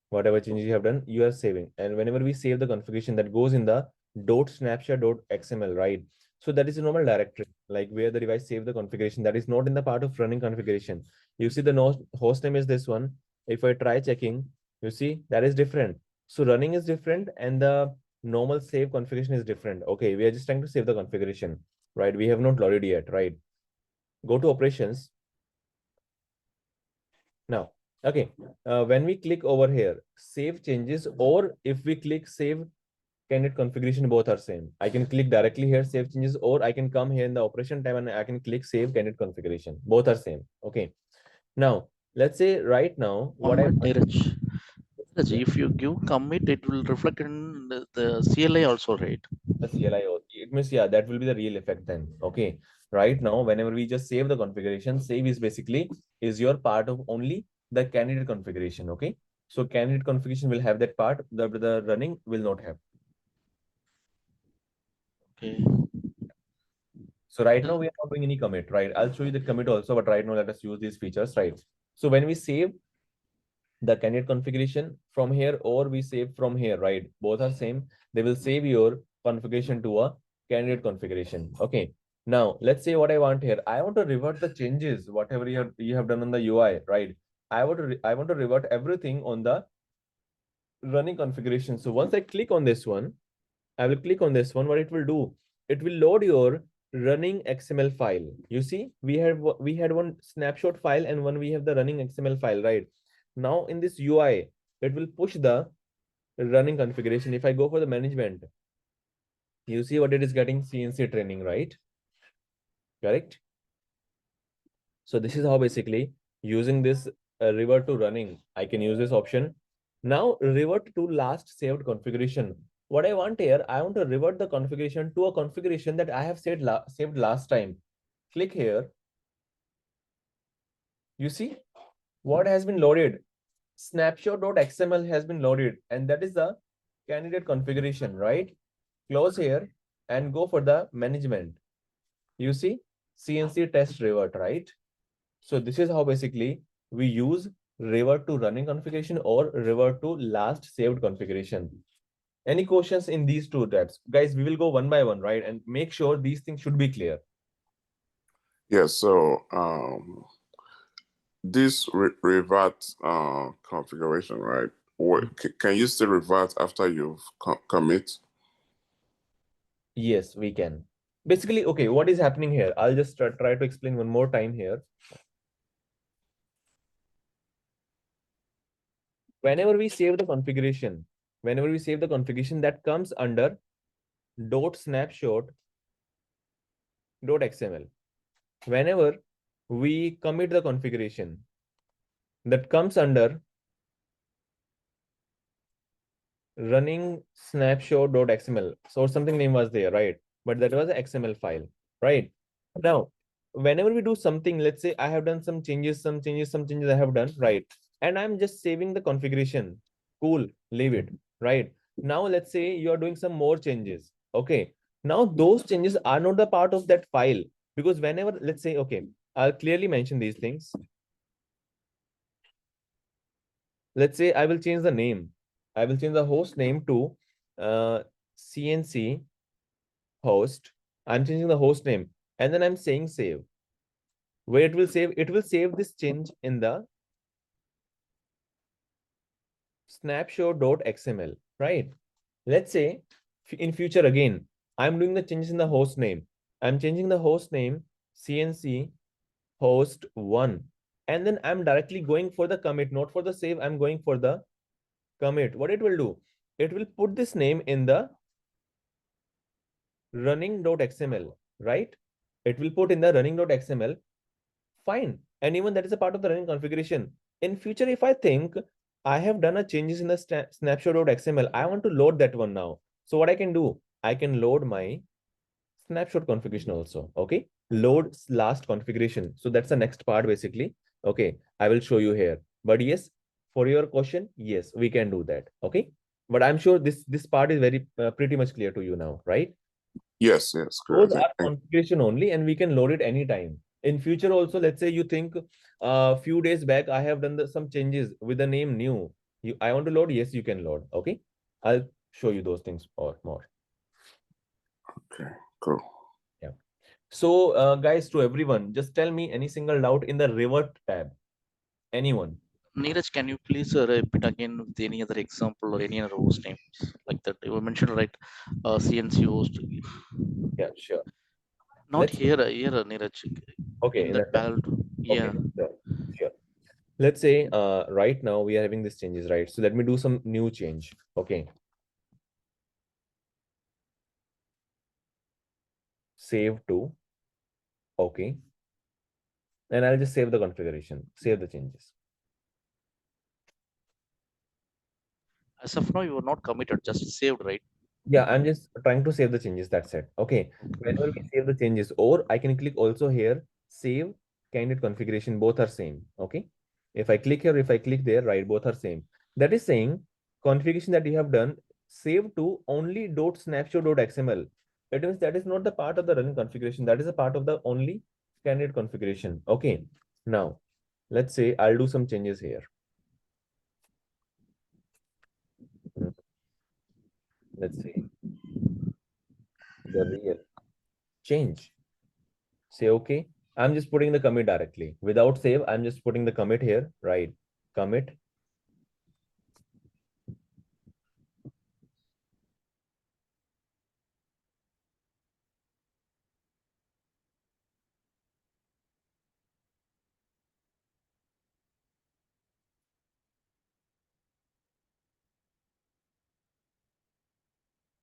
Whatever changes you have done, you are saving. And whenever we save the configuration, that goes in the .snapshot.xml, right? So that is a normal directory, like where the device save the configuration. That is not in the part of running configuration. You see the host name is this one. If I try checking, you see that is different. So running is different and the normal save configuration is different. Okay, we are just trying to save the configuration, right? We have not loaded yet, right? Go to operations. Now, okay, when we click over here, save changes, or if we click save candidate configuration, both are same. I can click directly here, save changes, or I can come here in the operation tab and I can click save candidate configuration. Both are same. Okay. Now, let's say right now, what I One want, minute, Neeraj. Neeraj, yeah, if you give commit, it will reflect in the CLI also, right? the CLI, it means, yeah, that will be the real effect then. Okay. Right now, whenever we just save the configuration, save is basically is your part of only the candidate configuration. Okay. So candidate configuration will have that part, the running will not have. Okay. So right now we are not doing any commit, right? I'll show you the commit also, but right now let us use these features, right? So when we save the candidate configuration from here or we save from here, right? Both are same. They will save your configuration to a candidate configuration. Okay. Now let's say what I want here. I want to revert the changes, whatever you have done on the UI, right? I want to revert everything on the running configuration. So once I click on this one, I will click on this one. What it will do, it will load your running XML file. You see, we had one snapshot file and one we have the running XML file, right? Now in this UI, it will push the running configuration. If I go for the management, you see what it is getting CNC training, right? correct? So this is how basically using this revert to running, I can use this option. Now revert to last saved configuration. What I want here, I want to revert the configuration to a configuration that I have saved last time. Click here. You see what has been loaded? Snapshot.xml has been loaded, and that is the candidate configuration, right? Close here and go for the management. You see CNC test revert, right? So this is how basically we use revert to running configuration or revert to last saved configuration. Any questions in these two tabs? Guys, we will go one by one, right? And make sure these things should be clear. Yes, so this revert configuration, right? Can you still revert after you've commit? Yes, we can. Basically, okay, what is happening here? I'll just try to explain one more time here. Whenever we save the configuration, that comes under .snapshot.xml. Whenever we commit the configuration, that comes under running snapshot.xml. So something name was there, right? But that was an XML file, right? Now, whenever we do something, let's say I have done some changes I have done, right? And I'm just saving the configuration. Cool, leave it, right? Now, let's say you are doing some more changes. Okay. Now, those changes are not the part of that file because whenever, let's say, okay, I'll clearly mention these things. Let's say I will change the name. I will change the host name to CNC host. I'm changing the host name and then I'm saying save. Where it will save this change in the snapshot.xml, right? Let's say in future again, I'm doing the changes in the host name. I'm changing the host name CNC host 1. And then I'm directly going for the commit, not for the save. I'm going for the commit. What it will do? It will put this name in the running.xml, right? It will put in the running.xml. Fine. And even that is a part of the running configuration. In future, if I think I have done a changes in the snapshot.xml, I want to load that one now. So what I can do, I can load my snapshot configuration also. Okay. Load last configuration. So that's the next part basically. Okay. I will show you here. But yes, for your question, yes, we can do that. Okay. But I'm sure this part is very pretty much clear to you now, right? Yes, Those correct. are configuration only, and we can load it anytime. In future also, let's say you think a few days back, I have done some changes with the name new. I want to load, yes, you can load. Okay. I'll show you those things or more. Okay, cool. Yeah. So guys, to everyone, just tell me any single doubt in the revert tab. Anyone? Neeraj, can you please repeat again with any other example or any other host names like that you mentioned, right? CNC host. Yeah, sure. Not Let's here, Neeraj. okay, In in that that tab. panel. Okay, Yeah. sure, sure. Let's say right now we are having these changes, right? So let me do some new change. Okay. Save to. Okay. And I'll just save the configuration, save the changes. As of now, you are not committed, just saved, right? Yeah, I'm just trying to save the changes. That's it. Okay. Whenever we save the changes, or I can click also here, save candidate configuration, both are same. Okay. If I click here, if I click there, right, both are same. That is saying configuration that you have done, save to only .snapshot.xml. It means that is not the part of the running configuration. That is a part of the only candidate configuration. Okay. Now, let's say I'll do some changes here. Let's see the real change. Say okay. I'm just putting the commit directly without save. I'm just putting the commit here, right? Commit.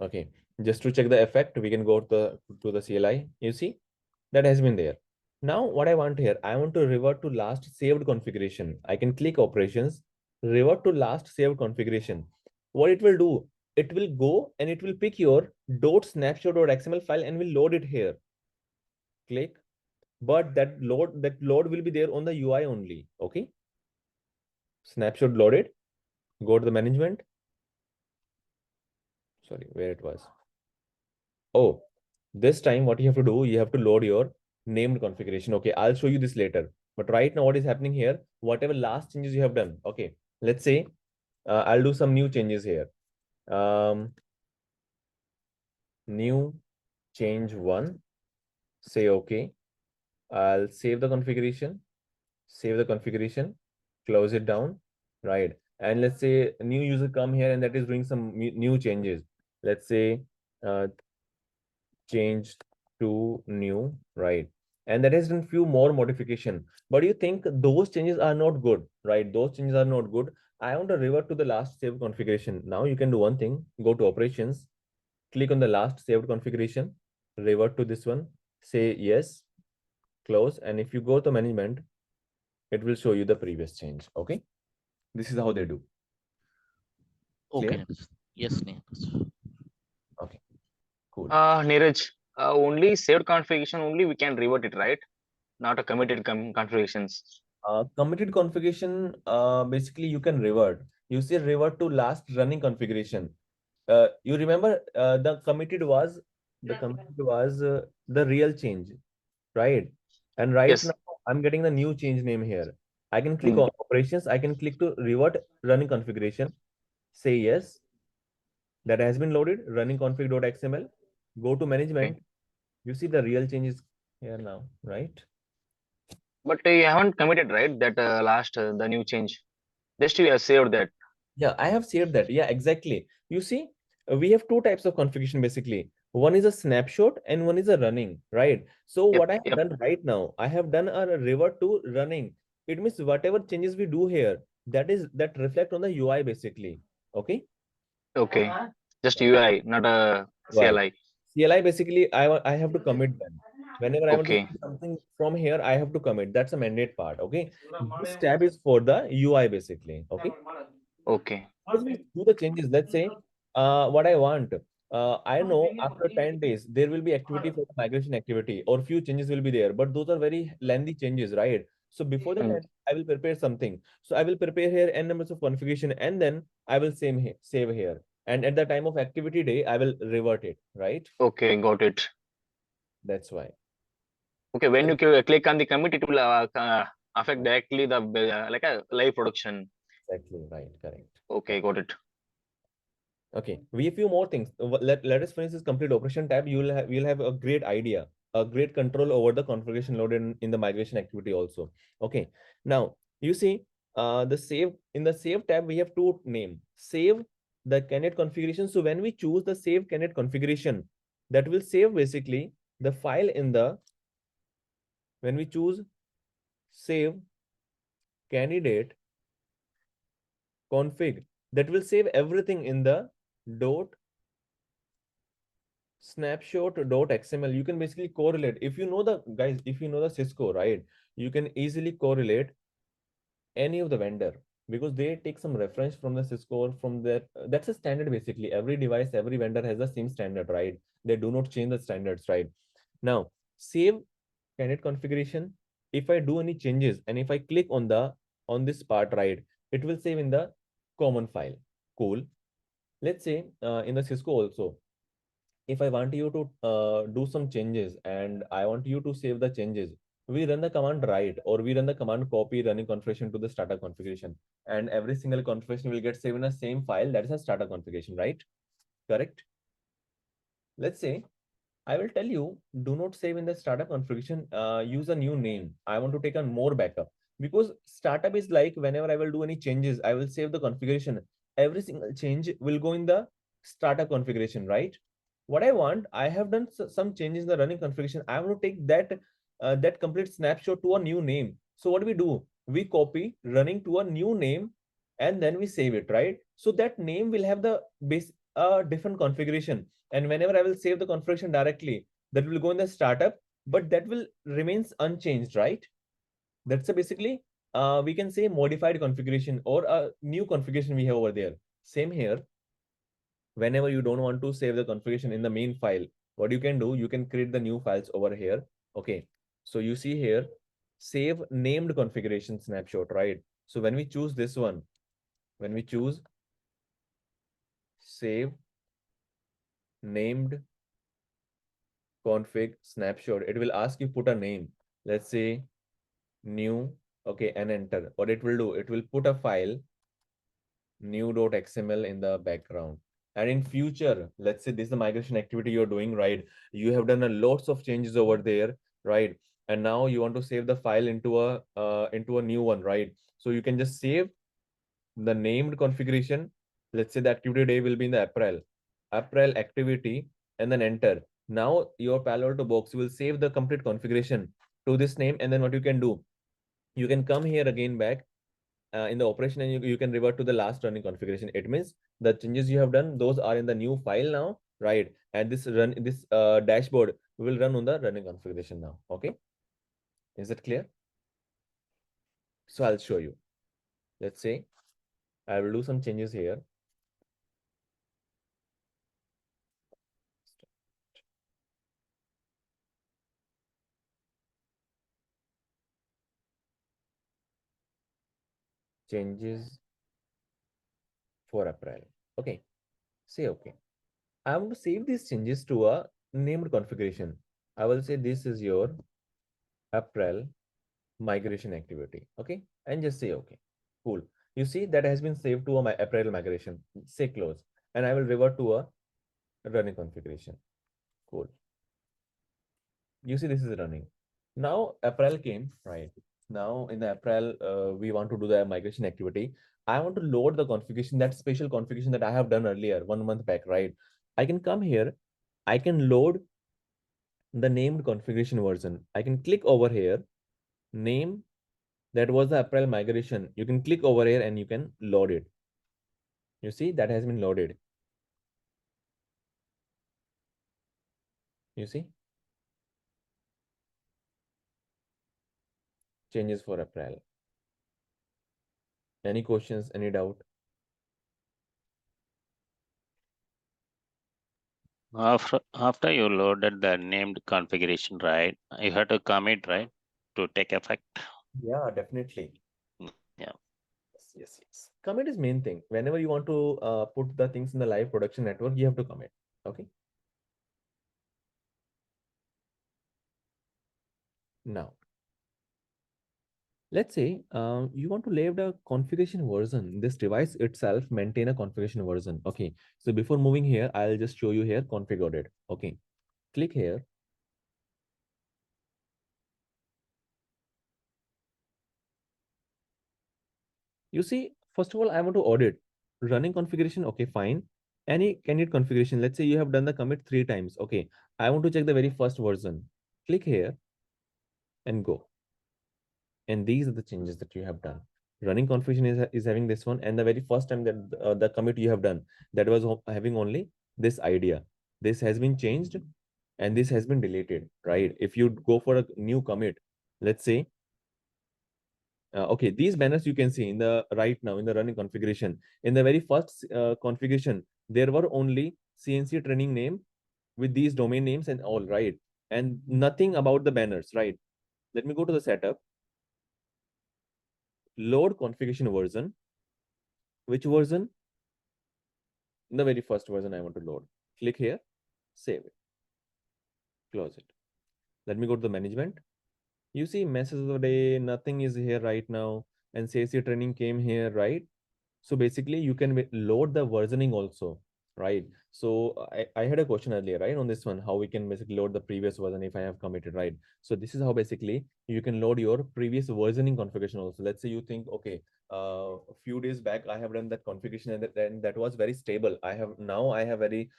Okay. Just to check the effect, we can go to the CLI. You see, That has been there. Now what I want here, I want to revert to last saved configuration. I can click operations, revert to last saved configuration. What it will do, it will go and it will pick your .snapshot.xml file and will load it here. Click, but that load will be there on the UI only. Okay. Snapshot loaded. Go to the management. Sorry, where it was. Oh, this time what you have to do, you have to load your named configuration. Okay, I'll show you this later. But right now, what is happening here? Whatever last changes you have done. Okay, let's say I'll do some new changes here. New change 1. Say okay. I'll save the configuration. Save the configuration. Close it down. Right. And let's say a new user come here and that is doing some new changes. Let's say change to new, right? And that has done few more modification. But you think those changes are not good, right? Those changes are not good. I want to revert to the last saved configuration. Now you can do one thing, go to operations, click on the last saved configuration, revert to this one, say yes, close. And if you go to management, it will show you the previous change. Okay. This is how they do. Okay. Clear? Yes, Neeraj. Okay, cool. Neeraj, only saved configuration only we can revert it, right? Not a committed configurations. Committed configuration, basically you can revert. You say revert to last running configuration. You remember the committed was the real change, right? And right Yes. now I'm getting the new change name here. I can click Mm. on operations. I can click to revert running configuration. Say yes. That has been loaded. Running config.xml. Go to management. You see the real changes here now, right? But you haven't committed, right? That last the new change. Just you have saved that. Yeah, I have saved that. Yeah, exactly. You see, we have two types of configuration basically. One is a snapshot and one is a running, right? So Yep. what I have done right now, I have done a revert to running. It means whatever changes we do here, that reflect on the UI basically. Okay. Okay. Just UI, not a UI. CLI. CLI basically, I have to commit them. Whenever I want to Okay. see something from here, I have to commit. That's a mandate part. Okay. This tab is for the UI basically. Okay. Okay. As we do the changes, let's say what I want. I know after 10 days, there will be activity for the migration activity or few changes will be there, but those are very lengthy changes, right? So before the Mm. 10, I will prepare something. So I will prepare here n numbers of configuration and then I will save here. And at the time of activity day, I will revert it, right? Okay, got it. That's why. Okay, when you click on the commit, it will affect directly the like a live production. Exactly, right, correct. Okay, got it. Okay, we have few more things. Let us finish this complete operation tab. You'll have a great idea, a great control over the configuration load in the migration activity also. Okay, now you see the save tab we have two name. Save the candidate configuration. So when we choose the save candidate configuration, that will save basically the file in the when we choose save candidate config, that will save everything in the dot snapshot.xml. You can basically correlate. If you know the guys, if you know the Cisco, right, you can easily correlate any of the vendor because they take some reference from the Cisco or from their that's a standard basically. Every device, every vendor has the same standard, right? They do not change the standards, right? Now, save candidate configuration. If I do any changes and if I click on this part, right, it will save in the common file. Cool. Let's say in the Cisco also, if I want you to do some changes and I want you to save the changes, we run the command write or we run the command copy running configuration to the startup configuration. And every single configuration will get saved in the same file that is a startup configuration, right? Correct. Let's say I will tell you, do not save in the startup configuration, use a new name. I want to take on more backup because startup is like whenever I will do any changes, I will save the configuration. Every single change will go in the startup configuration, right? What I want, I have done some changes in the running configuration. I want to take that complete snapshot to a new name. So what we do? We copy running to a new name and then we save it, right? So that name will have the base different configuration. And whenever I will save the configuration directly, that will go in the startup but that will remains unchanged, right? That's a basically we can say modified configuration or a new configuration we have over there. Same here. Whenever you don't want to save the configuration in the main file, what you can do, you can create the new files over here. Okay. So you see here, save named configuration snapshot, right? So when we choose this one, when we choose save named config snapshot, it will ask you put a name. Let's say new, okay, and enter. What it will do, it will put a file new.xml in the background. And in future, let's say this is the migration activity you're doing, right? You have done a lots of changes over there, right? And now you want to save the file into a new one, right? So you can just save the named configuration. Let's say the activity day will be in the April activity, and then enter. Now your Palo Alto box will save the complete configuration to this name. And then what you can do, you can come here again back in the operation, and you can revert to the last running configuration. It means the changes you have done, those are in the new file now, right? And this dashboard will run on the running configuration now. Okay, is it clear? So I'll show you. Let's say I will do some changes here. Changes for April. Okay, say okay. I want to save these changes to a named configuration. I will say this is your April migration activity. Okay, and just say okay. Cool. You see that has been saved to a my April migration. Say close, and I will revert to a running configuration. Cool. You see this is running. Now April came, right? Now in the April, we want to do the migration activity. I want to load the configuration, that special configuration that I have done earlier 1 month back, right? I can come here. I can load the named configuration version. I can click over here, name that was the April migration. You can click over here and you can load it. You see that has been loaded. You see changes for April. Any questions? Any doubt? After you loaded the named configuration, right? You have to commit, right, to take effect. Yeah, definitely. Yeah. Yes. Commit is main thing. Whenever you want to put the things in the live production network, you have to commit. Okay. Now, let's say you want to leave the configuration version. This device itself maintain a configuration version. Okay. So before moving here, I'll just show you here configured it. Okay. Click here. You see, first of all, I want to audit running configuration. Okay, fine. Any candidate configuration. Let's say you have done the commit 3 times. Okay, I want to check the very first version. Click here and go. And these are the changes that you have done. Running configuration is having this one, and the very first time that the commit you have done, that was having only this idea. This has been changed, and this has been deleted. Right? If you go for a new commit, let's say okay, these banners you can see in the right now in the running configuration. In the very first configuration, there were only CNC training name with these domain names and all, right? And nothing about the banners, right? Let me go to the setup, load configuration version. Which version? In the very first version I want to load. Click here, save it, close it. Let me go to the management. You see message of the day, nothing is here right now. And CNC training came here, right? So basically, you can load the versioning also, right? So I had a question earlier, right, on this one, how we can basically load the previous version if I have committed, right? So this is how basically you can load your previous versioning configuration also. Let's say you think, okay, a few days back I have done that configuration and that was very stable. I have very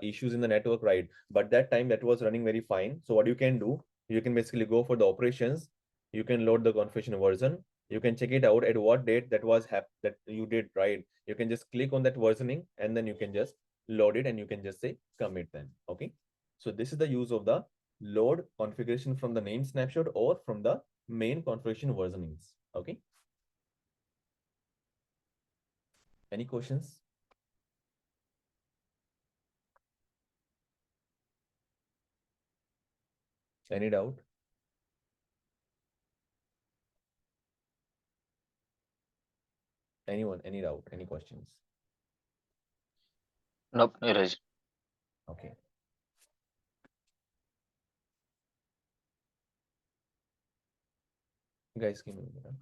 issues in the network, right? But that time that was running very fine. So what you can do, you can basically go for the operations. You can load the configuration version. You can check it out at what date that was that you did, right? You can just click on that versioning and then you can just load it and you can just say commit then. Okay. So this is the use of the load configuration from the name snapshot or from the main configuration versionings. Okay. Any questions? Any doubt? Anyone? Any doubt? Any questions? Nope, Neeraj. Okay. Guys, give me a minute.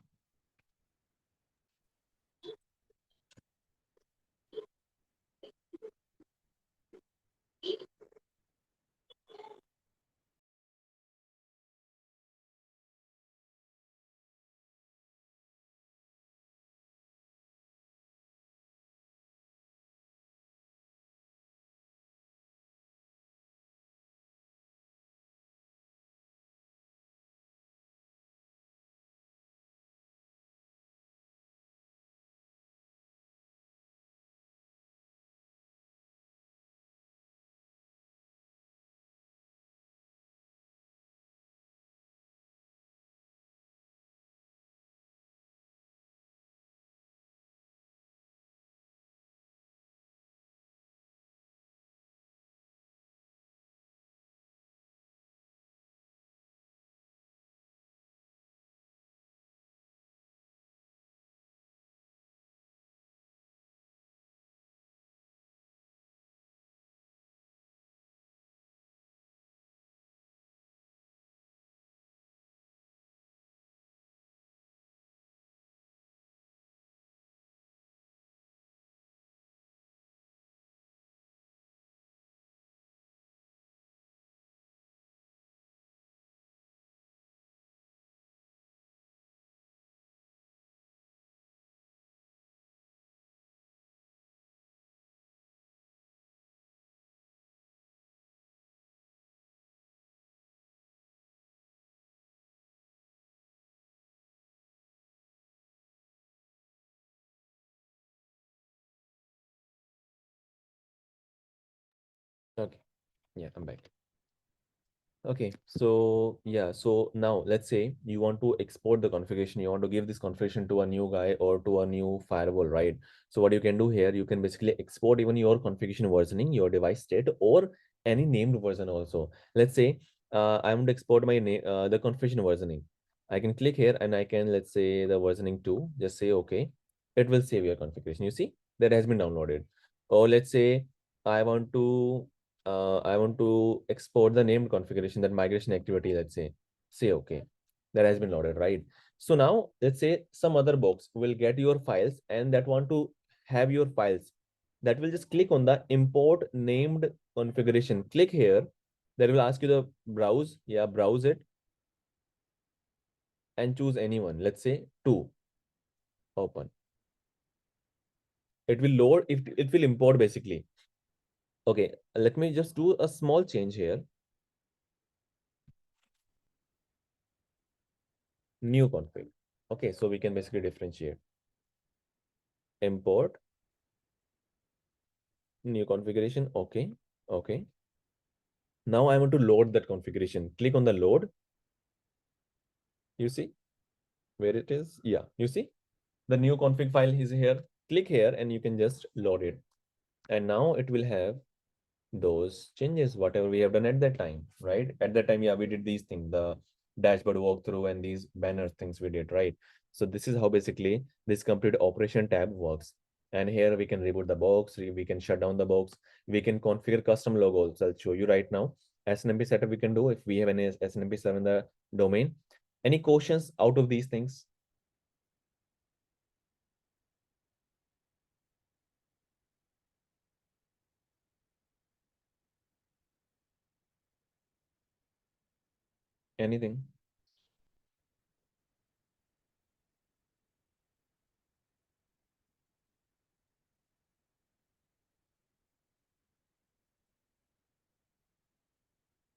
Okay. Yeah, I'm back. Okay, so yeah, so now let's say you want to export the configuration, you want to give this configuration to a new guy or to a new firewall, right? So what you can do here, you can basically export even your configuration versioning, your device state, or any named version also. Let's say I want to export my name, the configuration versioning. I can click here and I can, let's say the versioning 2, just say okay. It will save your configuration. You see, that has been downloaded. Or let's say I want to export the named configuration, that migration activity, let's say okay, that has been loaded, right? So now let's say some other box will get your files and that want to have your files, that will just click on the import named configuration. Click here, that will ask you the browse, yeah, browse it and choose anyone, let's say two, open. It will load, it will import basically. Okay, let me just do a small change here. New config. Okay, so we can basically differentiate. Import, new configuration. Okay, okay. Now I want to load that configuration. Click on the load. You see where it is? Yeah, you see the new config file is here. Click here and you can just load it. And now it will have those changes, whatever we have done at that time, right? At that time, yeah, we did these things, the dashboard walkthrough and these banner things we did, right? So this is how basically this complete operation tab works. And here we can reboot the box, we can shut down the box, we can configure custom logos. I'll show you right now. SNMP setup we can do if we have any SNMP server in the domain. Any questions out of these things? Anything?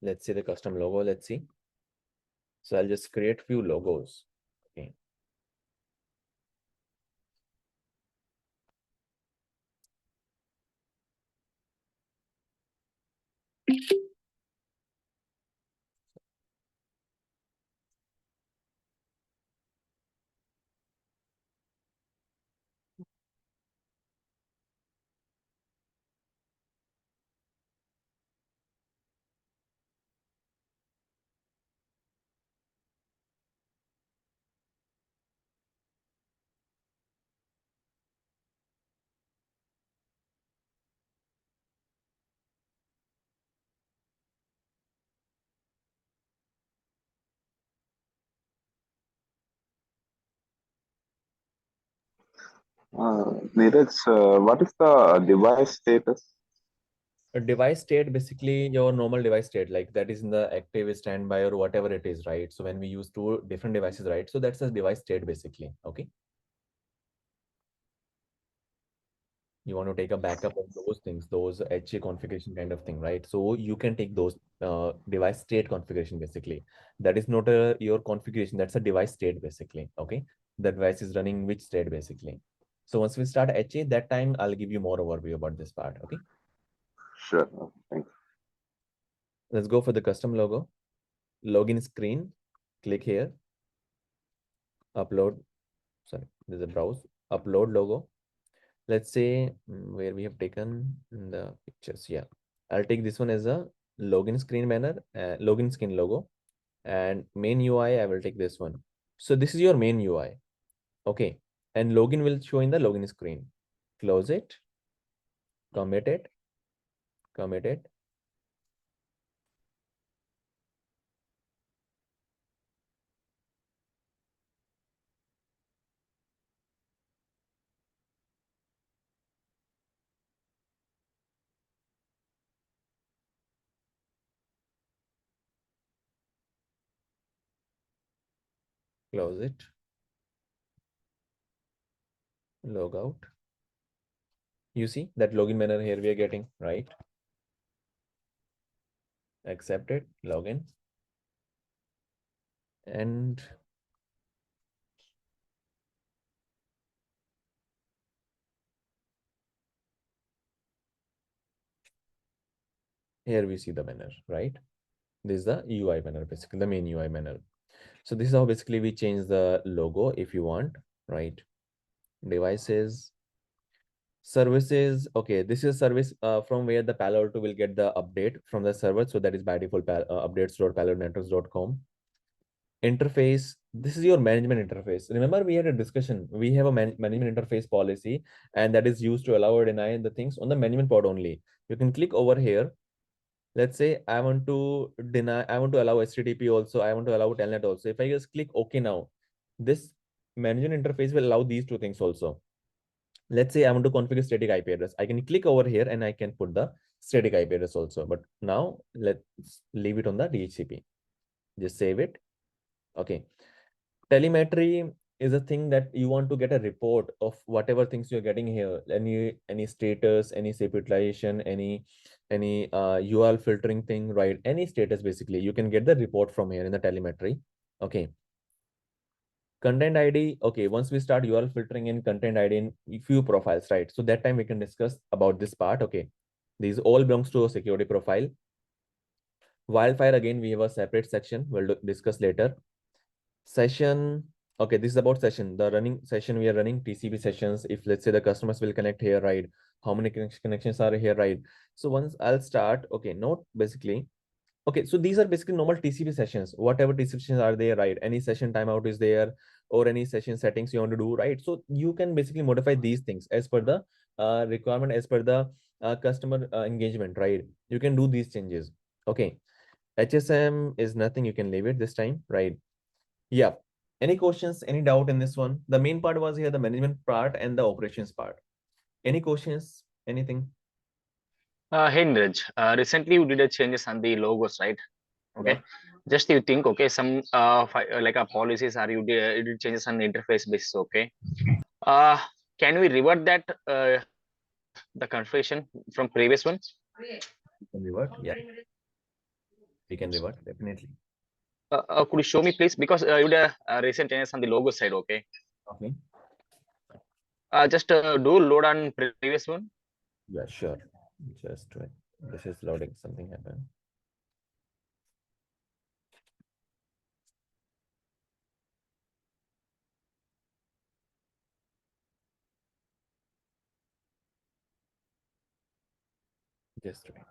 Let's see the custom logo. Let's see. So I'll just create few logos. Okay. Neeraj, what is the device status? A device state, basically your normal device state, like that is in the active, standby, or whatever it is, right? So when we use two different devices, right? So that's a device state basically. Okay. You want to take a backup of those things, those HA configuration kind of thing, right? So you can take those device state configuration basically. That is not your configuration, that's a device state basically. Okay. The device is running which state basically. So once we start HA, that time I'll give you more overview about this part. Okay. Sure. Thanks. Let's go for the custom logo. Login screen. Click here. Upload. Sorry, there's a browse. Upload logo. Let's say where we have taken the pictures. Yeah, I'll take this one as a login screen banner, login screen logo, and main UI. I will take this one. So this is your main UI. Okay, and login will show in the login screen. Close it. Commit it. Commit it. Close it. Log out. You see that login banner here we are getting, right? Accept it. Login. And here we see the banner, right? This is the UI banner, basically the main UI banner. So this is how basically we change the logo if you want, right? Devices, services. Okay, this is a service from where the Palo Alto will get the update from the server. So that is by default updates.palonetworks.com. Interface, this is your management interface. Remember we had a discussion, we have a management interface policy, and that is used to allow or deny the things on the management pod only. You can click over here. Let's say I want to deny, I want to allow HTTP also, I want to allow telnet also. If I just click OK now, this management interface will allow these two things also. Let's say I want to configure static IP address. I can click over here and I can put the static IP address also. But now let's leave it on the DHCP. Just save it. Okay. Telemetry is a thing that you want to get a report of whatever things you're getting here, any status, any SAP utilization, any URL filtering thing, right? Any status, basically you can get the report from here in the telemetry. Okay. Content ID. Okay, once we start URL filtering in content ID in few profiles, right? So that time we can discuss about this part. Okay, these all belongs to a security profile. Wildfire, again we have a separate section, we'll discuss later. Session. Okay, this is about session, the running session we are running TCP sessions. If let's say the customers will connect here, right? How many connections are here, right? So once I'll start, okay, note basically. Okay, so these are basically normal TCP sessions, whatever TCP sessions are there, right? Any session timeout is there, or any session settings you want to do, right? So you can basically modify these things as per the requirement, as per the customer engagement, right? You can do these changes. Okay, HSM is nothing, you can leave it this time, right? Yeah. Any questions, any doubt in this one? The main part was here, the management part and the operations part. Any questions, anything? Hey Niraj, recently you did a changes on the logos, right? Okay. Yeah. Just you think, okay, some like a policies are you did changes on the interface basis, okay? Uh, can we revert that the configuration from previous one? We can revert. Yeah, we can revert, definitely. Could you show me please? Because you did a recent changes on the logo side, okay? Okay. Just do load on previous one. Yeah, sure. Just wait. This is loading, something happened. Just wait.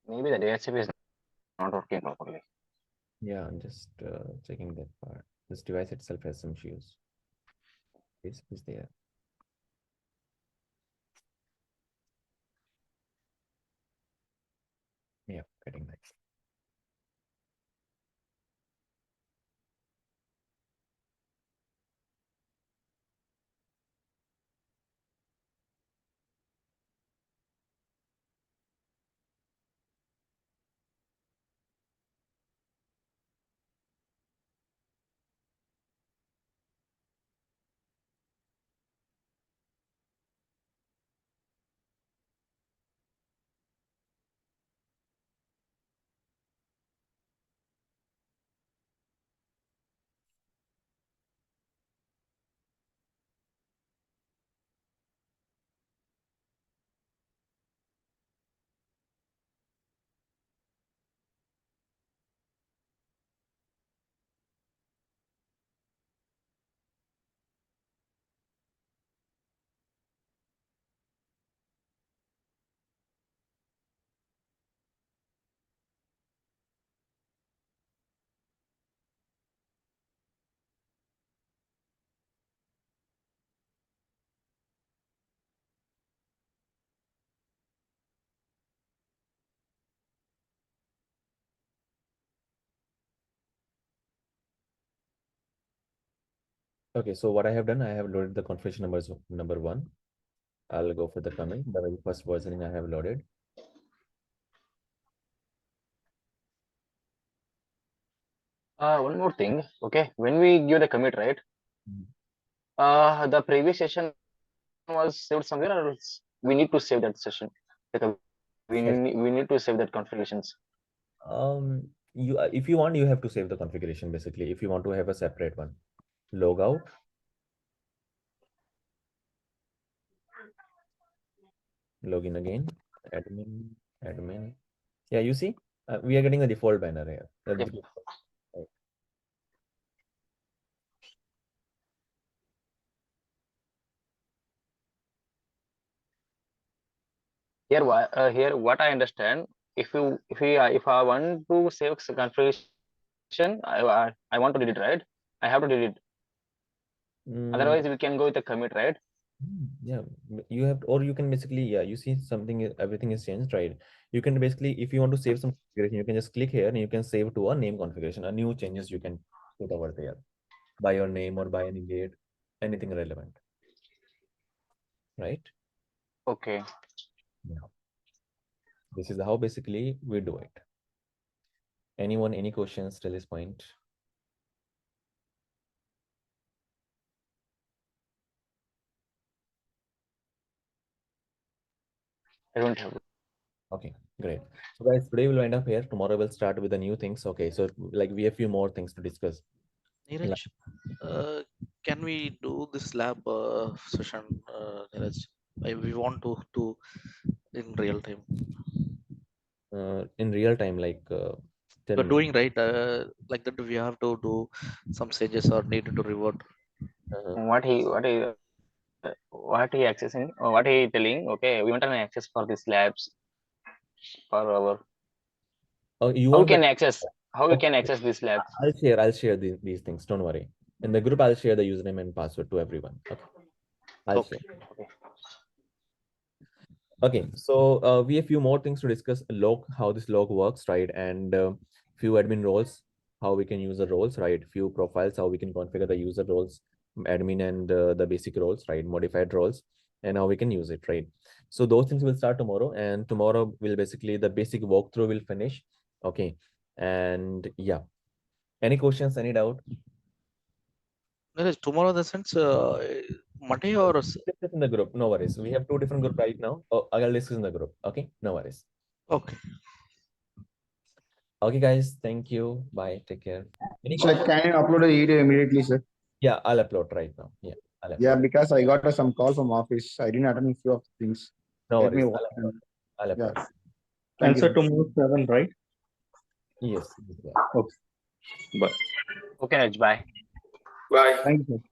Maybe the DHCP is not working properly. Yeah, I'm just checking that part. This device itself has some issues. This is there. Yeah, getting that. Okay, so what I have done, I have loaded the configuration numbers number 1. I'll go for the commit. The very first versioning I have loaded. One more thing. Okay, when we give the commit, right? The previous session was saved somewhere, or else we need to save that session. Like we need to save that configurations. You if you want, you have to save the configuration basically. If you want to have a separate one, log out. Login again. Admin. Yeah, you see, we are getting the default banner here. Yep. Right. Here, what I understand, if I want to save configuration, I want to delete, right? I have to delete. Otherwise, we can go with the commit, right? Yeah, you have, or you can basically, yeah, you see something, everything is changed, right? You can basically, if you want to save some configuration, you can just click here and you can save to a name configuration, a new changes you can put over there by your name or by any date, anything relevant, right? Okay. Yeah. This is how basically we do it. Anyone, any questions till this point? I don't have. Okay, great. So guys, today we'll wind up here. Tomorrow we'll start with the new things. Okay, so like we have few more things to discuss. Neeraj, can we do this lab session, Neeraj? We want to do in real time. In real time, like tell We're me. doing right, like that. We have to do some changes or need to revert. What he accessing, or what he telling? Okay, we want an access for these labs for our. Oh, you How we want can that? access? How we Okay, can access this lab? I'll share these things. Don't worry. In the group, I'll share the username and password to everyone. Okay, I'll Okay. share. Okay, so we have few more things to discuss. Log, how this log works, right? And few admin roles, how we can use the roles, right? Few profiles, how we can configure the user roles, admin and the basic roles, right? Modified roles, and how we can use it, right? So those things will start tomorrow, and tomorrow will basically the basic walkthrough will finish. Okay, and yeah, any questions, any doubt? Neeraj, tomorrow, in the sense, Monday or Discuss in the group, no worries. We have two different group right now. Oh, I'll discuss in the group. Okay, no worries. okay. Okay, guys, thank you. Bye. Take care. Any Sir, questions? can you upload the video immediately, sir? Yeah, I'll upload right now. Yeah, I'll upload. Yeah, because I got some call from office. I didn't attend a few of the things. No Let me worries. watch I'll upload. them. I'll Yeah. upload. Thank you. Answer tomorrow 7, right? Yes. Yeah. Okay. Bye. Okay, Raj, bye. Bye. Thank you, sir.